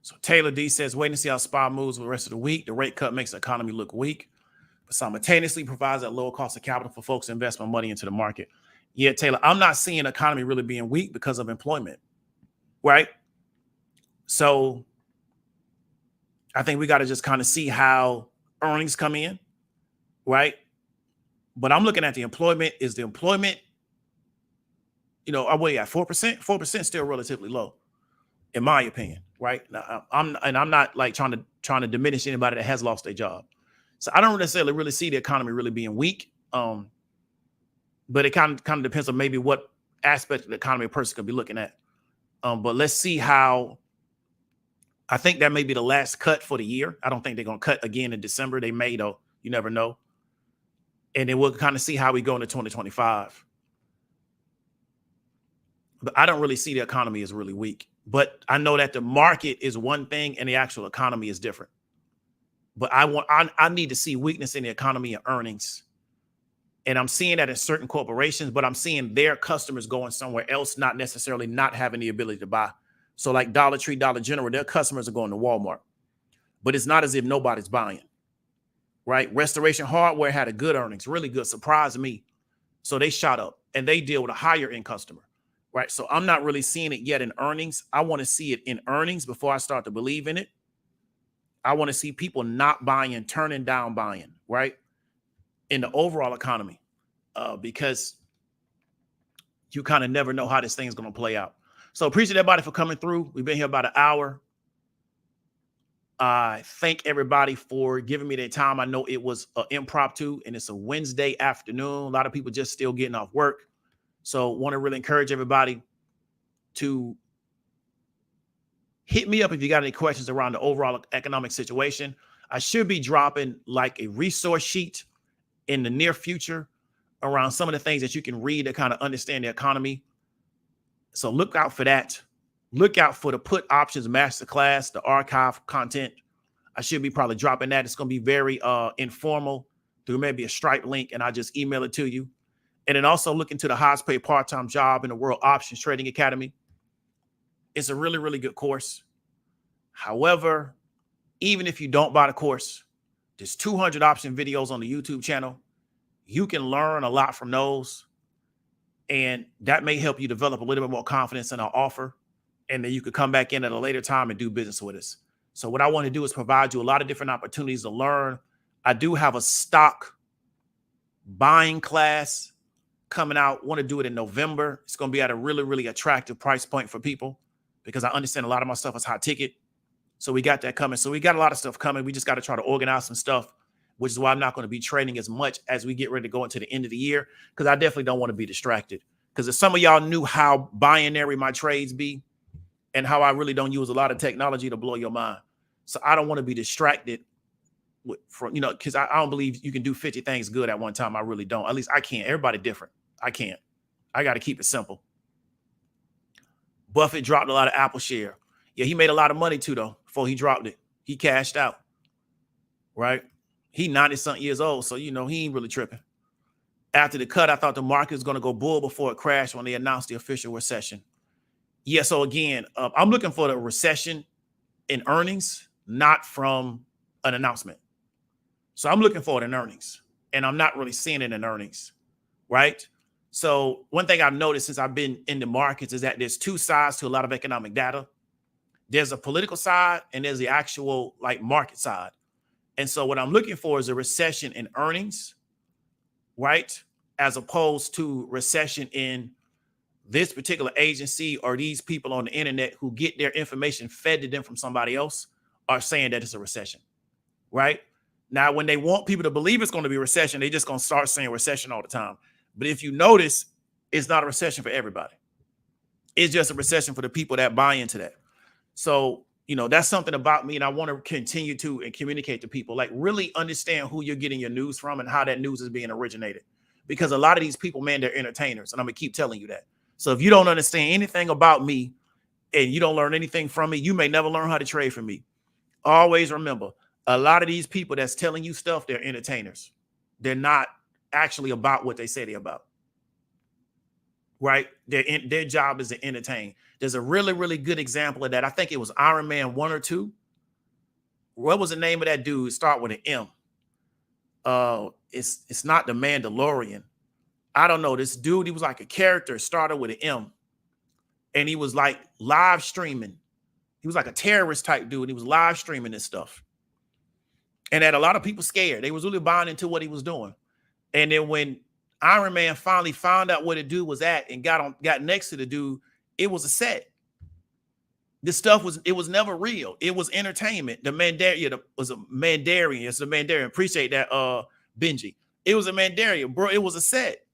A: So Taylor D says, waiting to see how SPY moves for the rest of the week. The rate cut makes the economy look weak, but simultaneously provides a lower cost of capital for folks to invest more money into the market. Yeah, Taylor, I'm not seeing the economy really being weak because of employment, right? So I think we got to just kind of see how earnings come in, right? But I'm looking at the employment. Is the employment, what you at 4%? 4% still relatively low, in my opinion, right? Now, I'm not like trying to diminish anybody that has lost their job. So I don't necessarily really see the economy really being weak. But it kind of depends on maybe what aspect of the economy a person could be looking at. But let's see how. I think that may be the last cut for the year. I don't think they're going to cut again in December. They may, though. You never know. And then we'll kind of see how we go into 2025. But I don't really see the economy as really weak. But I know that the market is one thing and the actual economy is different. But I need to see weakness in the economy and earnings. And I'm seeing that in certain corporations, but I'm seeing their customers going somewhere else, not necessarily not having the ability to buy. So like Dollar Tree, Dollar General, their customers are going to Walmart. But it's not as if nobody's buying, right? Restoration Hardware had a good earnings, really good, surprised me. So they shot up and they deal with a higher end customer, right? So I'm not really seeing it yet in earnings. I want to see it in earnings before I start to believe in it. I want to see people not buying, turning down buying, right? In the overall economy, because you kind of never know how this thing is going to play out. So appreciate everybody for coming through. We've been here about an hour. I thank everybody for giving me their time. I know it was an impromptu and it's a Wednesday afternoon. A lot of people just still getting off work. So want to really encourage everybody to hit me up if you got any questions around the overall economic situation. I should be dropping like a resource sheet in the near future around some of the things that you can read to kind of understand the economy. So look out for that. Look out for the put options masterclass, the archive content. I should be probably dropping that. It's going to be very informal through maybe a Stripe link, and I just email it to you. And then also look into the highest paid part-time job in the World Options Trading Academy. It's a really, really good course. However, even if you don't buy the course, there's 200 option videos on the YouTube channel. You can learn a lot from those. And that may help you develop a little bit more confidence in our offer. And then you could come back in at a later time and do business with us. So what I want to do is provide you a lot of different opportunities to learn. I do have a stock buying class coming out. Want to do it in November. It's going to be at a really, really attractive price point for people because I understand a lot of my stuff is high ticket. So we got that coming. So we got a lot of stuff coming. We just got to try to organize some stuff, which is why I'm not going to be trading as much as we get ready to go into the end of the year, because I definitely don't want to be distracted. Because if some of y'all knew how binary my trades be and how I really don't use a lot of technology to blow your mind. So I don't want to be distracted from, because I don't believe you can do 50 things good at one time. I really don't. At least I can't. Everybody different. I can't. I got to keep it simple. Buffett dropped a lot of Apple share. Yeah, he made a lot of money too, though, before he dropped it. He cashed out, right? He 90-something years old, so, he ain't really tripping. After the cut, I thought the market was going to go bull before it crashed when they announced the official recession. Yeah, so again, I'm looking for the recession in earnings, not from an announcement. So I'm looking for it in earnings, and I'm not really seeing it in earnings. right? So one thing I've noticed since I've been in the markets is that there's two sides to a lot of economic data. There's a political side and there's the actual like market side. And so what I'm looking for is a recession in earnings, right? As opposed to recession in this particular agency or these people on the internet who get their information fed to them from somebody else are saying that it's a recession, right? Now, when they want people to believe it's going to be a recession, they just going to start saying recession all the time. But if you notice, it's not a recession for everybody. It's just a recession for the people that buy into that. So, you know, that's something about me. And I want to continue to and communicate to people, like really understand who you're getting your news from and how that news is being originated. Because a lot of these people, man, they're entertainers. And I'm going to keep telling you that. So if you don't understand anything about me and you don't learn anything from me, you may never learn how to trade from me. Always remember, a lot of these people that's telling you stuff, they're entertainers. They're not actually about what they say they're about. Right? Their job is to entertain. There's a really, really good example of that. I think it was Iron Man 1 or 2. What was the name of that dude? Start with an M. It's not the Mandalorian. I don't know. This dude, he was like a character, started with an M. And he was like live streaming. He was like a terrorist type dude. He was live streaming this stuff. And had a lot of people scared. They was really buying into what he was doing. And then when Iron Man finally found out where the dude was at and got next to the dude, it was a set. This stuff was never real. It was entertainment. The Mandarian was a Mandarian. It's a Mandarian. Appreciate that, Benji. It was a Mandarian, bro. It was a set.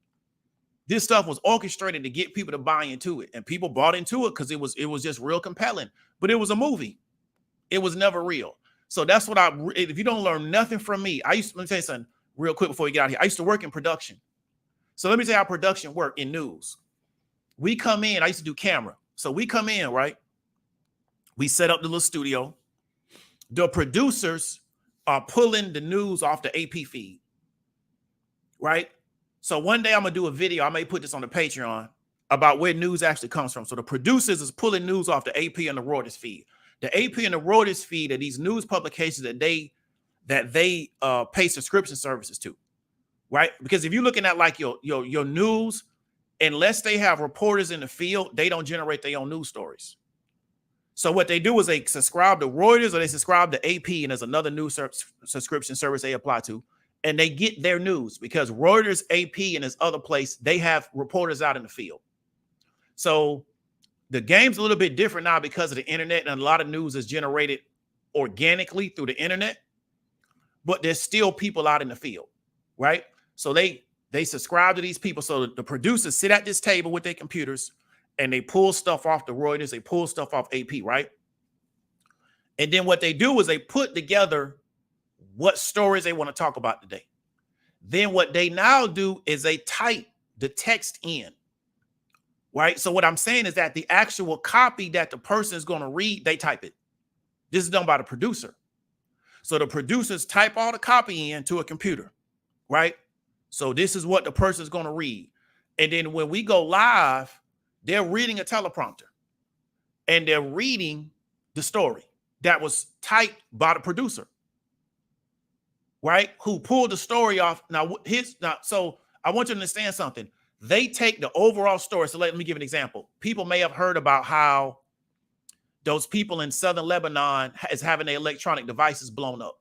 A: This stuff was orchestrated to get people to buy into it, and people bought into it because it was just real compelling. But it was a movie. It was never real. So that's what if you don't learn nothing from me, let me tell you something real quick before we get out of here. I used to work in production. So let me tell you how production work in news. We come in, I used to do camera. So we come in, right? We set up the little studio. The producers are pulling the news off the AP feed, right? So one day I'm going to do a video. I may put this on the Patreon about where news actually comes from. So the producers is pulling news off the AP and the Reuters feed. The AP and the Reuters feed are these news publications that they pay subscription services to, right? Because if you're looking at like your news, unless they have reporters in the field, they don't generate their own news stories. So what they do is they subscribe to Reuters or they subscribe to AP, and there's another news subscription service they apply to, and they get their news because Reuters, AP, and this other place, they have reporters out in the field. So the game's a little bit different now because of the internet, and a lot of news is generated organically through the internet, but there's still people out in the field, right? So they subscribe to these people. So the producers sit at this table with their computers and they pull stuff off the Reuters, they pull stuff off AP, right? And then what they do is they put together what stories they want to talk about today. Then what they now do is they type the text in, right? So what I'm saying is that the actual copy that the person is going to read, they type it. This is done by the producer. So the producers type all the copy into a computer, right? So this is what the person is going to read. And then when we go live, they're reading a teleprompter and they're reading the story that was typed by the producer, right? Who pulled the story off. So I want you to understand something. They take the overall story. So let me give an example. People may have heard about how those people in southern Lebanon is having their electronic devices blown up.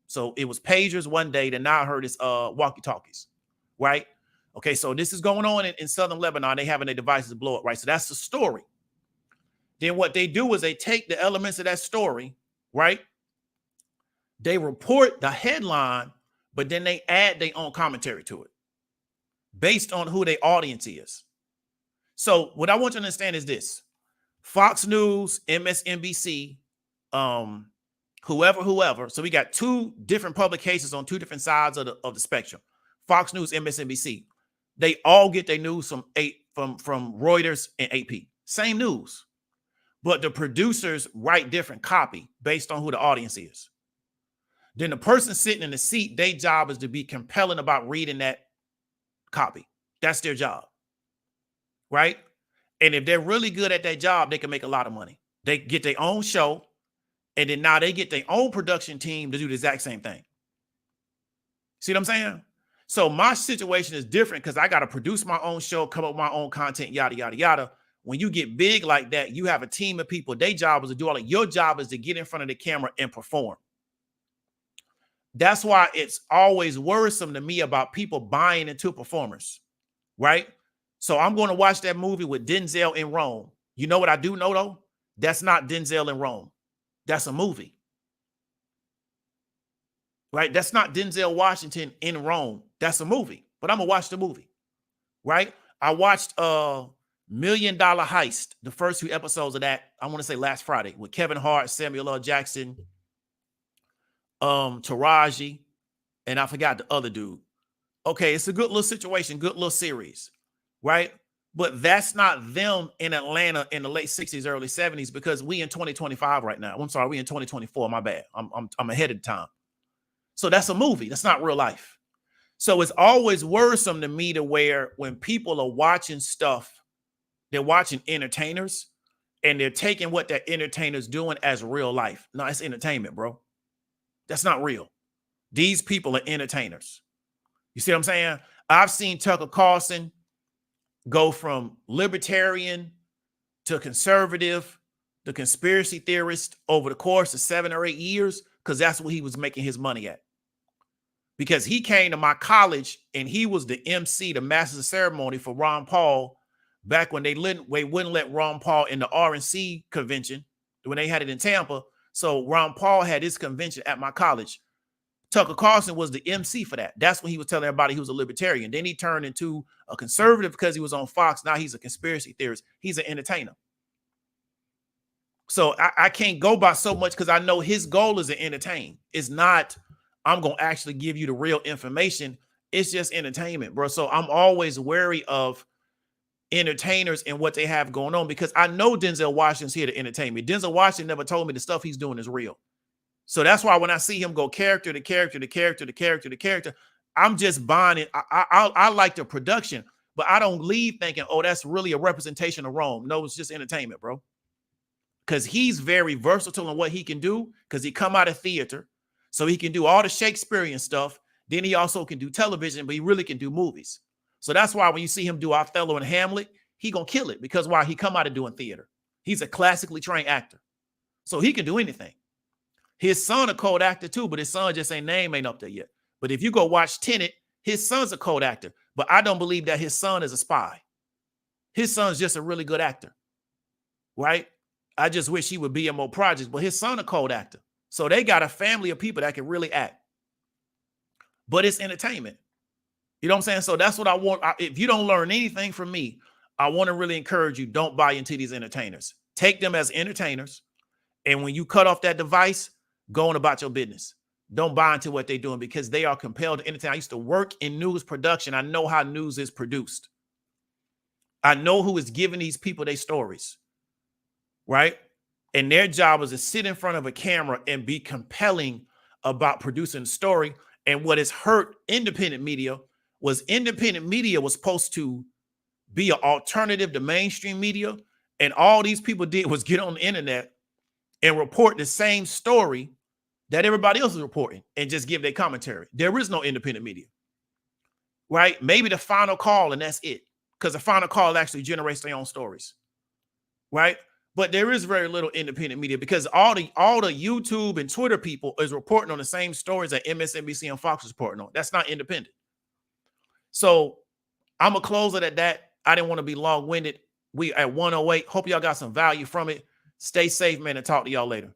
A: So it was pagers one day, then now I heard it's walkie-talkies, right? Okay, so this is going on in southern Lebanon. They having their devices blow up, right? So that's the story. Then what they do is they take the elements of that story, right? They report the headline, but then they add their own commentary to it based on who their audience is. So what I want you to understand is this. Fox News, MSNBC, whoever. So we got two different publications on two different sides of the spectrum. Fox News, MSNBC. They all get their news from Reuters and AP. Same news. But the producers write different copy based on who the audience is. Then the person sitting in the seat, their job is to be compelling about reading that copy. That's their job. Right? And if they're really good at that job, they can make a lot of money. They get their own show, and then now they get their own production team to do the exact same thing. See what I'm saying? So my situation is different because I got to produce my own show, come up with my own content, yada, yada, yada. When you get big like that, you have a team of people. Their job is to do all of your job is to get in front of the camera and perform. That's why it's always worrisome to me about people buying into performers, right? So I'm going to watch that movie with Denzel in Rome. You know what I do know, though? That's not Denzel in Rome. That's a movie, right? That's not Denzel Washington in Rome. That's a movie, but I'm going to watch the movie, right? I watched $1 Million Heist, the first 2 episodes of that, I want to say last Friday, with Kevin Hart, Samuel L. Jackson, Taraji, and I forgot the other dude. Okay, it's a good little situation, good little series, right? But that's not them in Atlanta in the late 60s, early 70s, because we in 2025 right now. I'm sorry, we in 2024. My bad. I'm ahead of time. So that's a movie. That's not real life. So it's always worrisome to me to where when people are watching stuff, they're watching entertainers and they're taking what that entertainer's doing as real life. No, it's entertainment, bro. That's not real. These people are entertainers. You see what I'm saying? I've seen Tucker Carlson go from libertarian to conservative, the conspiracy theorist over the course of 7 or 8 years, because that's what he was making his money at. Because he came to my college and he was the MC, the master of ceremony for Ron Paul back when they wouldn't let Ron Paul in the RNC convention when they had it in Tampa. So Ron Paul had his convention at my college. Tucker Carlson was the MC for that. That's when he was telling everybody he was a libertarian. Then he turned into a conservative because he was on Fox. Now he's a conspiracy theorist. He's an entertainer. So I can't go by so much because I know his goal is to entertain. It's not, I'm going to actually give you the real information. It's just entertainment, bro. So I'm always wary of entertainers and what they have going on because I know Denzel Washington's here to entertain me. Denzel Washington never told me the stuff he's doing is real. So that's why when I see him go character to character to character to character to character, I'm just buying it. I like the production, but I don't leave thinking, oh, that's really a representation of Rome. No, it's just entertainment, bro. Because he's very versatile in what he can do because he come out of theater. So he can do all the Shakespearean stuff. Then he also can do television, but he really can do movies. So that's why when you see him do Othello and Hamlet, he gonna kill it because why? He come out of doing theater. He's a classically trained actor. So he can do anything. His son a code actor too, but his son just name ain't up there yet. But if you go watch Tenet, his son's a code actor. But I don't believe that his son is a spy. His son's just a really good actor, right? I just wish he would be in more projects, but his son a code actor. So they got a family of people that can really act. But it's entertainment. You know what I'm saying? So that's what I want. If you don't learn anything from me, I want to really encourage you, don't buy into these entertainers. Take them as entertainers. And when you cut off that device, go on about your business. Don't buy into what they're doing because they are compelled to entertain. I used to work in news production. I know how news is produced. I know who is giving these people their stories, right? And their job is to sit in front of a camera and be compelling about producing a story. And what has hurt independent media was supposed to be an alternative to mainstream media. And all these people did was get on the internet and report the same story that everybody else is reporting and just give their commentary. There is no independent media, right? Maybe the Final Call and that's it. Because the Final Call actually generates their own stories, right? But there is very little independent media because all the YouTube and Twitter people is reporting on the same stories that MSNBC and Fox is reporting on. That's not independent. So I'm going to close it at that. I didn't want to be long-winded. We at 108. Hope y'all got some value from it. Stay safe, man, and talk to y'all later.